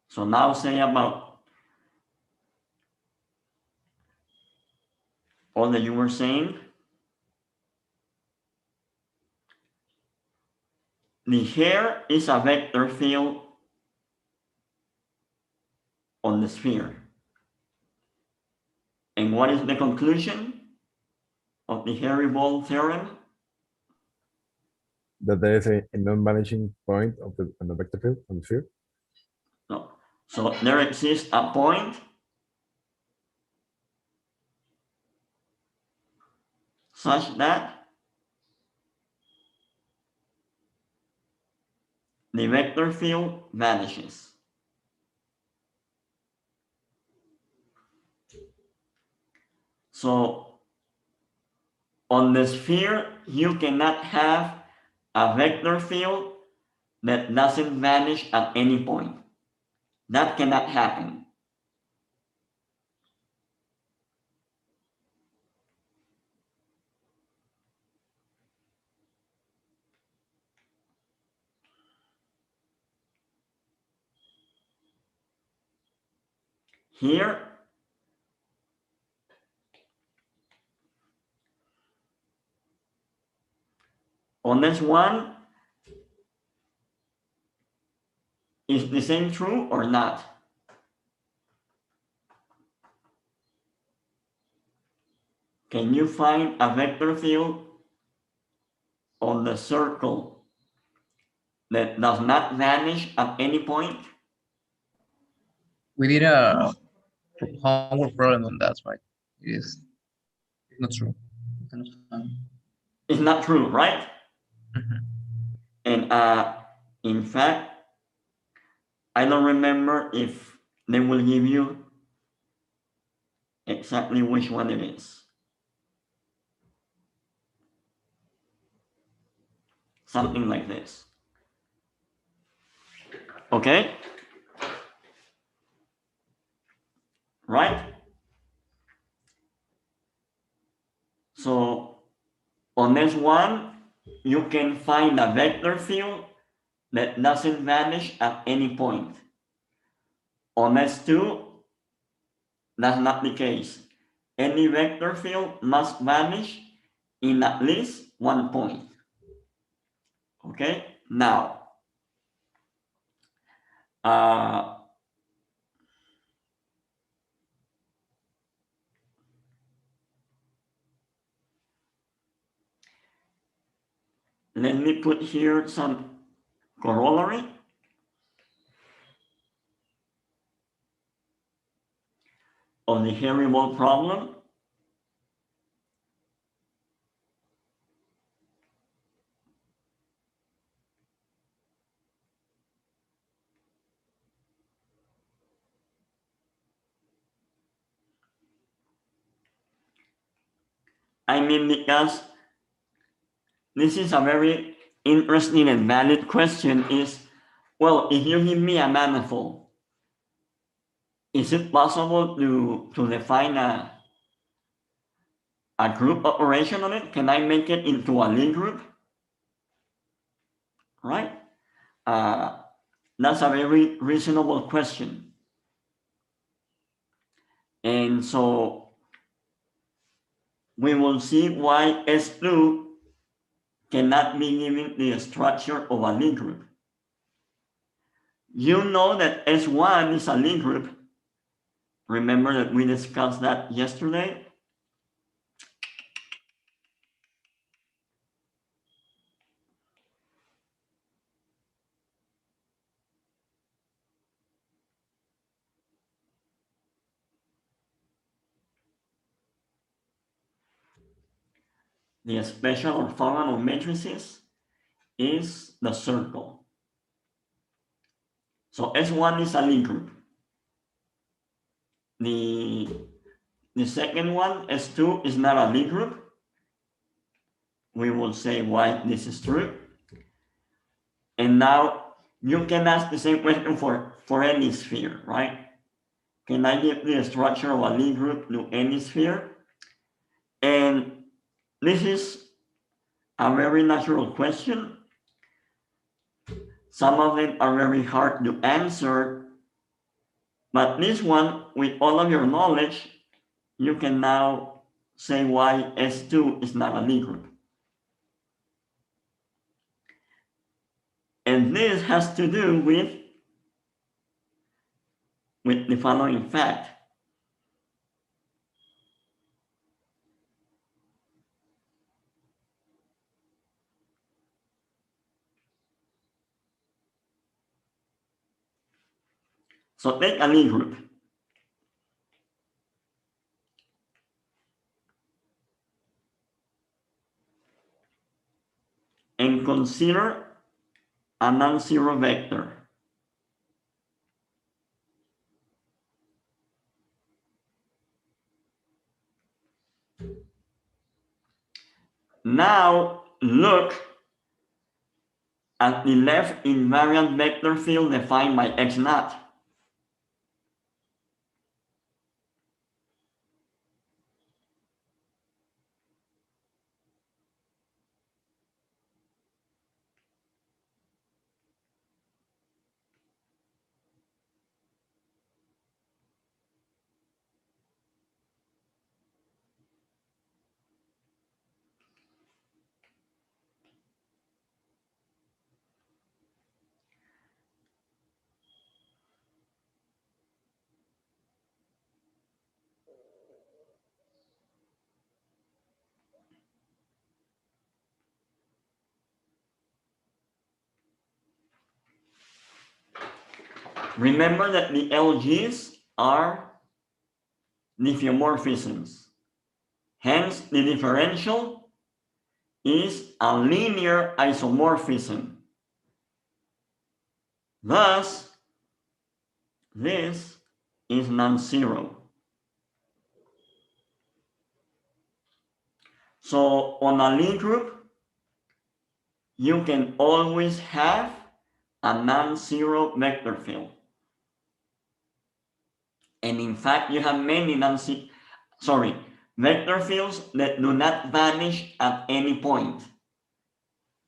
So now say about all that you were saying. The hair is a vector field on the sphere. And what is the conclusion of the Hairy-Ball theorem? That there is a non-vanishing point on the vector field on the sphere. No. So there exists a point such that the vector field vanishes. So on the sphere, you cannot have a vector field that doesn't vanish at any point. That cannot happen. Here, on this one, is the same true or not? Can you find a vector field on the circle that does not vanish at any point? We did a homework problem on that, right? It is not true. It's not true, right? Mhm. And in fact, I don't remember if they will give you exactly which one it is. Something like this. Okay? Right? So on this one, you can find a vector field that doesn't vanish at any point. On S2, that's not the case. Any vector field must vanish in at least one point. Okay? Now, let me put here some corollary. On the Hairy-Ball problem. I mean, because this is a very interesting and valid question is, well, if you give me a manifold, is it possible to define a group operation on it? Can I make it into a Lie group? Right? That's a very reasonable question. And so we will see why S2 cannot be given the structure of a Lie group. You know that S1 is a Lie group. Remember that we discussed that yesterday? the special orthogonal matrices is the circle. So S1 is a Lie group. The second one, S2, is not a Lie group. We will say why this is true. And now you can ask the same question for any sphere, right? Can I give the structure of a Lie group to any sphere? And this is a very natural question. Some of them are very hard to answer, but this one, with all of your knowledge, you can now say why S2 is not a Lie group. And this has to do with the following fact. So take a Lie group. And consider a non-zero vector. Now look at the left invariant vector field defined by x naught. Remember that the LGs are diffeomorphisms. Hence, the differential is a linear isomorphism. Thus, this is non-zero. So on a Lie group, you can always have a non-zero vector field. And in fact, you have many vector fields that do not vanish at any point.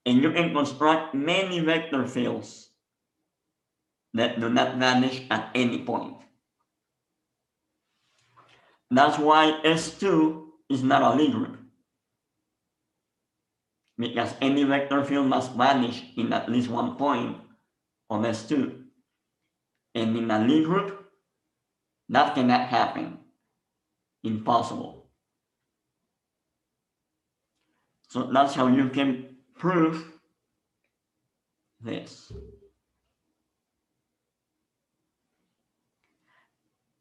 And you can construct many vector fields that do not vanish at any point. That's why S2 is not a Lie group, because any vector field must vanish in at least one point on S2. And in a Lie group, that cannot happen. Impossible. So that's how you can prove this.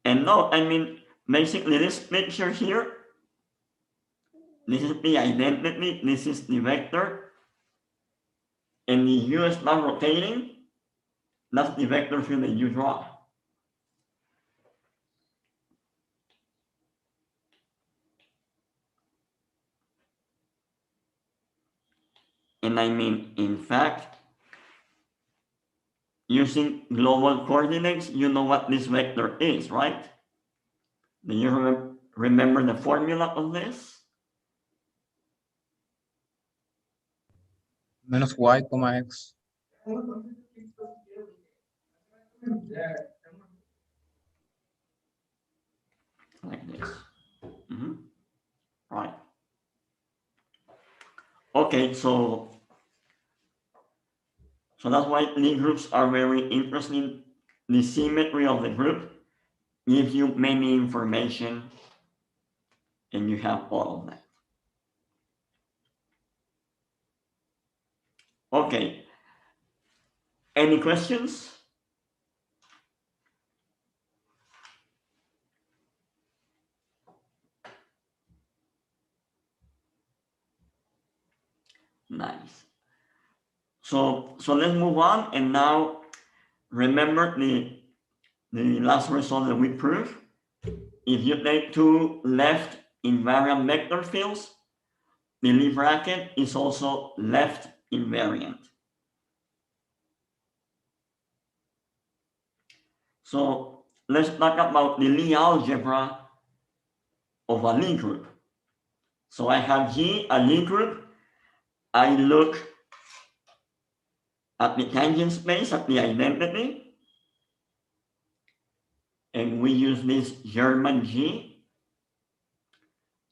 And no, I mean, basically this picture here, this is the identity, this is the vector, and the U is not rotating, that's the vector field that you draw. And I mean, in fact, using global coordinates, you know what this vector is, right? Do you remember the formula of this? Minus y, comma x. Like this. Right. Okay, so that's why Lie groups are very interesting. The symmetry of the group gives you many information, and you have all of that. Okay. Any questions? Nice. So let's move on, and now remember the last result that we proved. If you take two left invariant vector fields, the Lie bracket is also left invariant. So let's talk about the Lie algebra of a Lie group. So I have G, a Lie group. I look at the tangent space, at the identity, and we use this German G.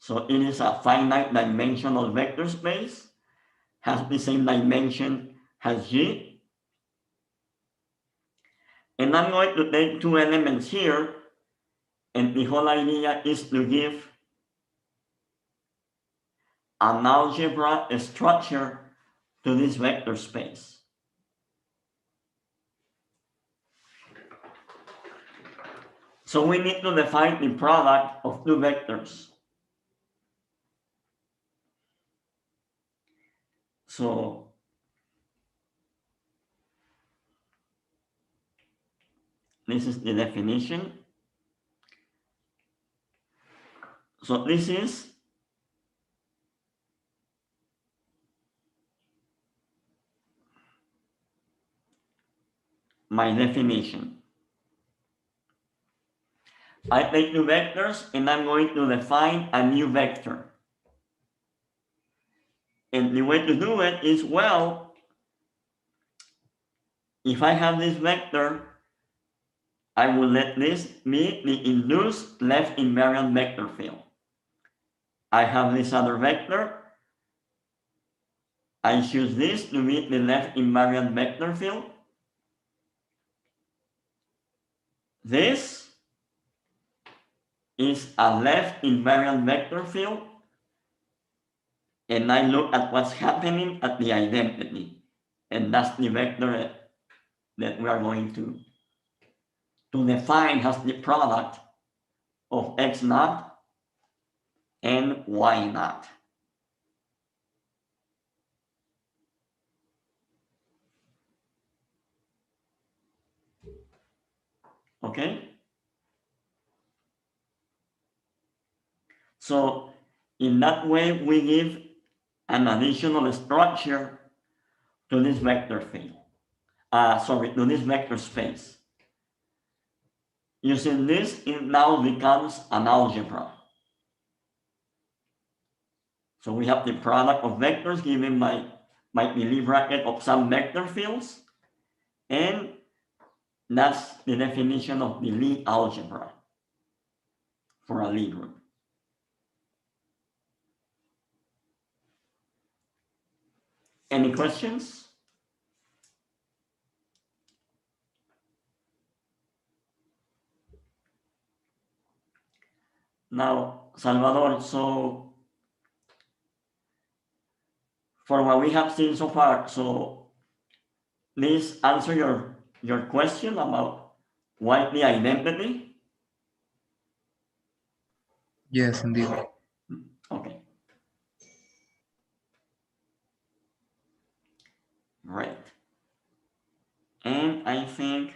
So it is a finite dimensional vector space, has the same dimension as G. And I'm going to take two elements here, and the whole idea is to give an algebra structure to this vector space. So we need to define the product of two vectors. So this is the definition. So this is my definition. I take two vectors and I'm going to define a new vector. And the way to do it is, well, if I have this vector, I will let this be the induced left invariant vector field. I have this other vector. I choose this to be the left invariant vector field. This is a left invariant vector field, and I look at what's happening at the identity, and that's the vector that we are going to define as the product of x naught and y naught. Okay? So in that way, we give an additional structure to this vector field. To this vector space. Using this, it now becomes an algebra. So we have the product of vectors given by the Lie bracket of some vector fields, and that's the definition of the Lie algebra for a Lie group. Any questions? Now, Salvador, so for what we have seen so far, so please answer your question about why the identity. Yes, indeed. Okay. Right. And I think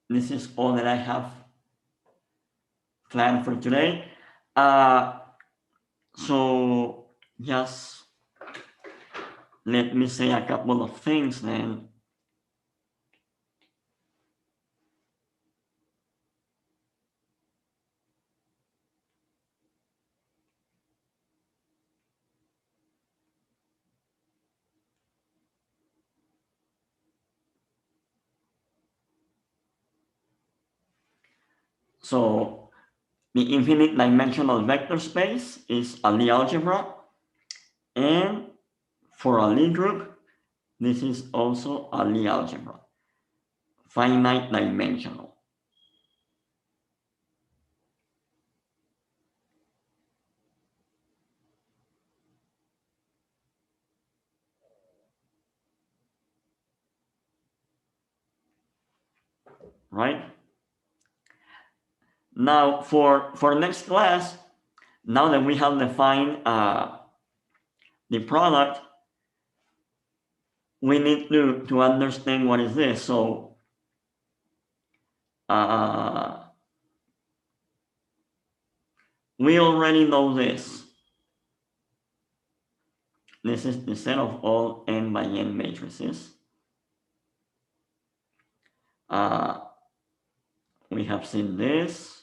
this is all that I have planned for today. So just let me say a couple of things then. So the infinite dimensional vector space is a Lie algebra, and for a Lie group, this is also a Lie algebra, finite dimensional. Right? Now for next class, Now that we have defined the product, we need to understand what is this. So we already know this. This is the set of all n by n matrices. We have seen this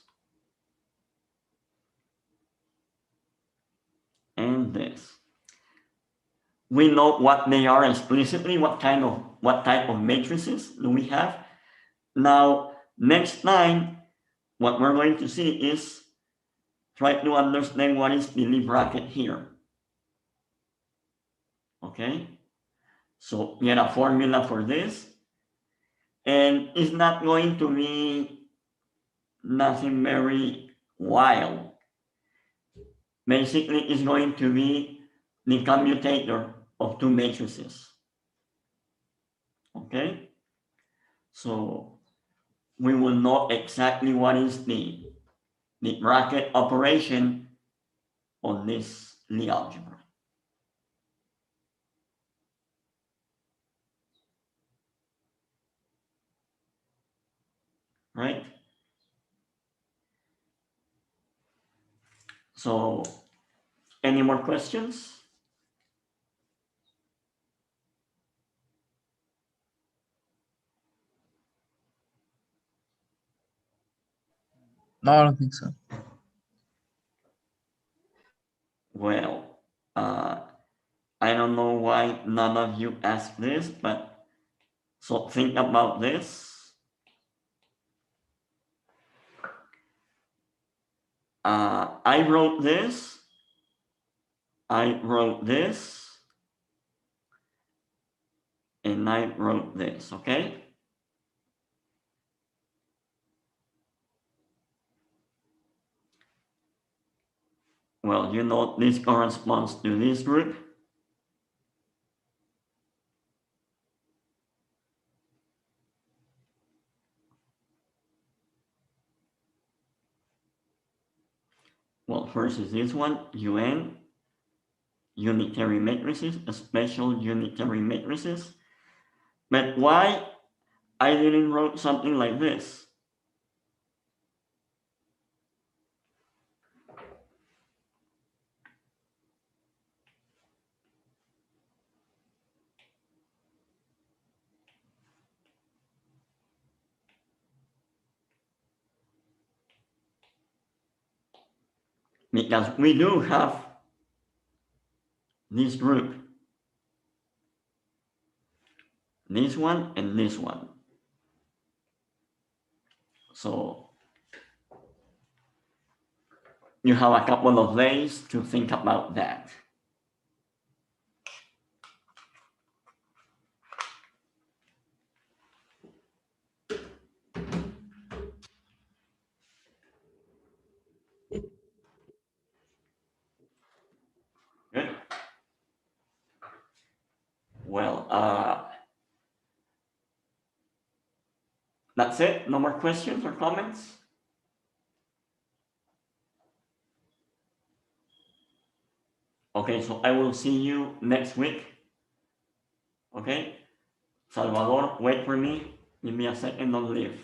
and this. We know what they are explicitly, what type of matrices do we have. Now, next time, what we're going to see is try to understand what is the Lie bracket here. Okay, so get a formula for this, and it's not going to be nothing very wild. Basically, it's going to be the commutator of two matrices. Okay, so we will know exactly what is the bracket operation on this Lie algebra. Right? So, any more questions? No, I don't think so. Well, I don't know why none of you asked this, but so think about this. I wrote this, and I wrote this, okay? Well, you know this corresponds to this group. Well, first is this one, UN, unitary matrices, special unitary matrices. But why I didn't wrote something like this? Because we do have this group, this one and this one. So you have a couple of days to think about that. Good. Well, that's it. No more questions or comments? Okay, so I will see you next week. Okay? Salvador, wait for me. Give me a second, don't leave.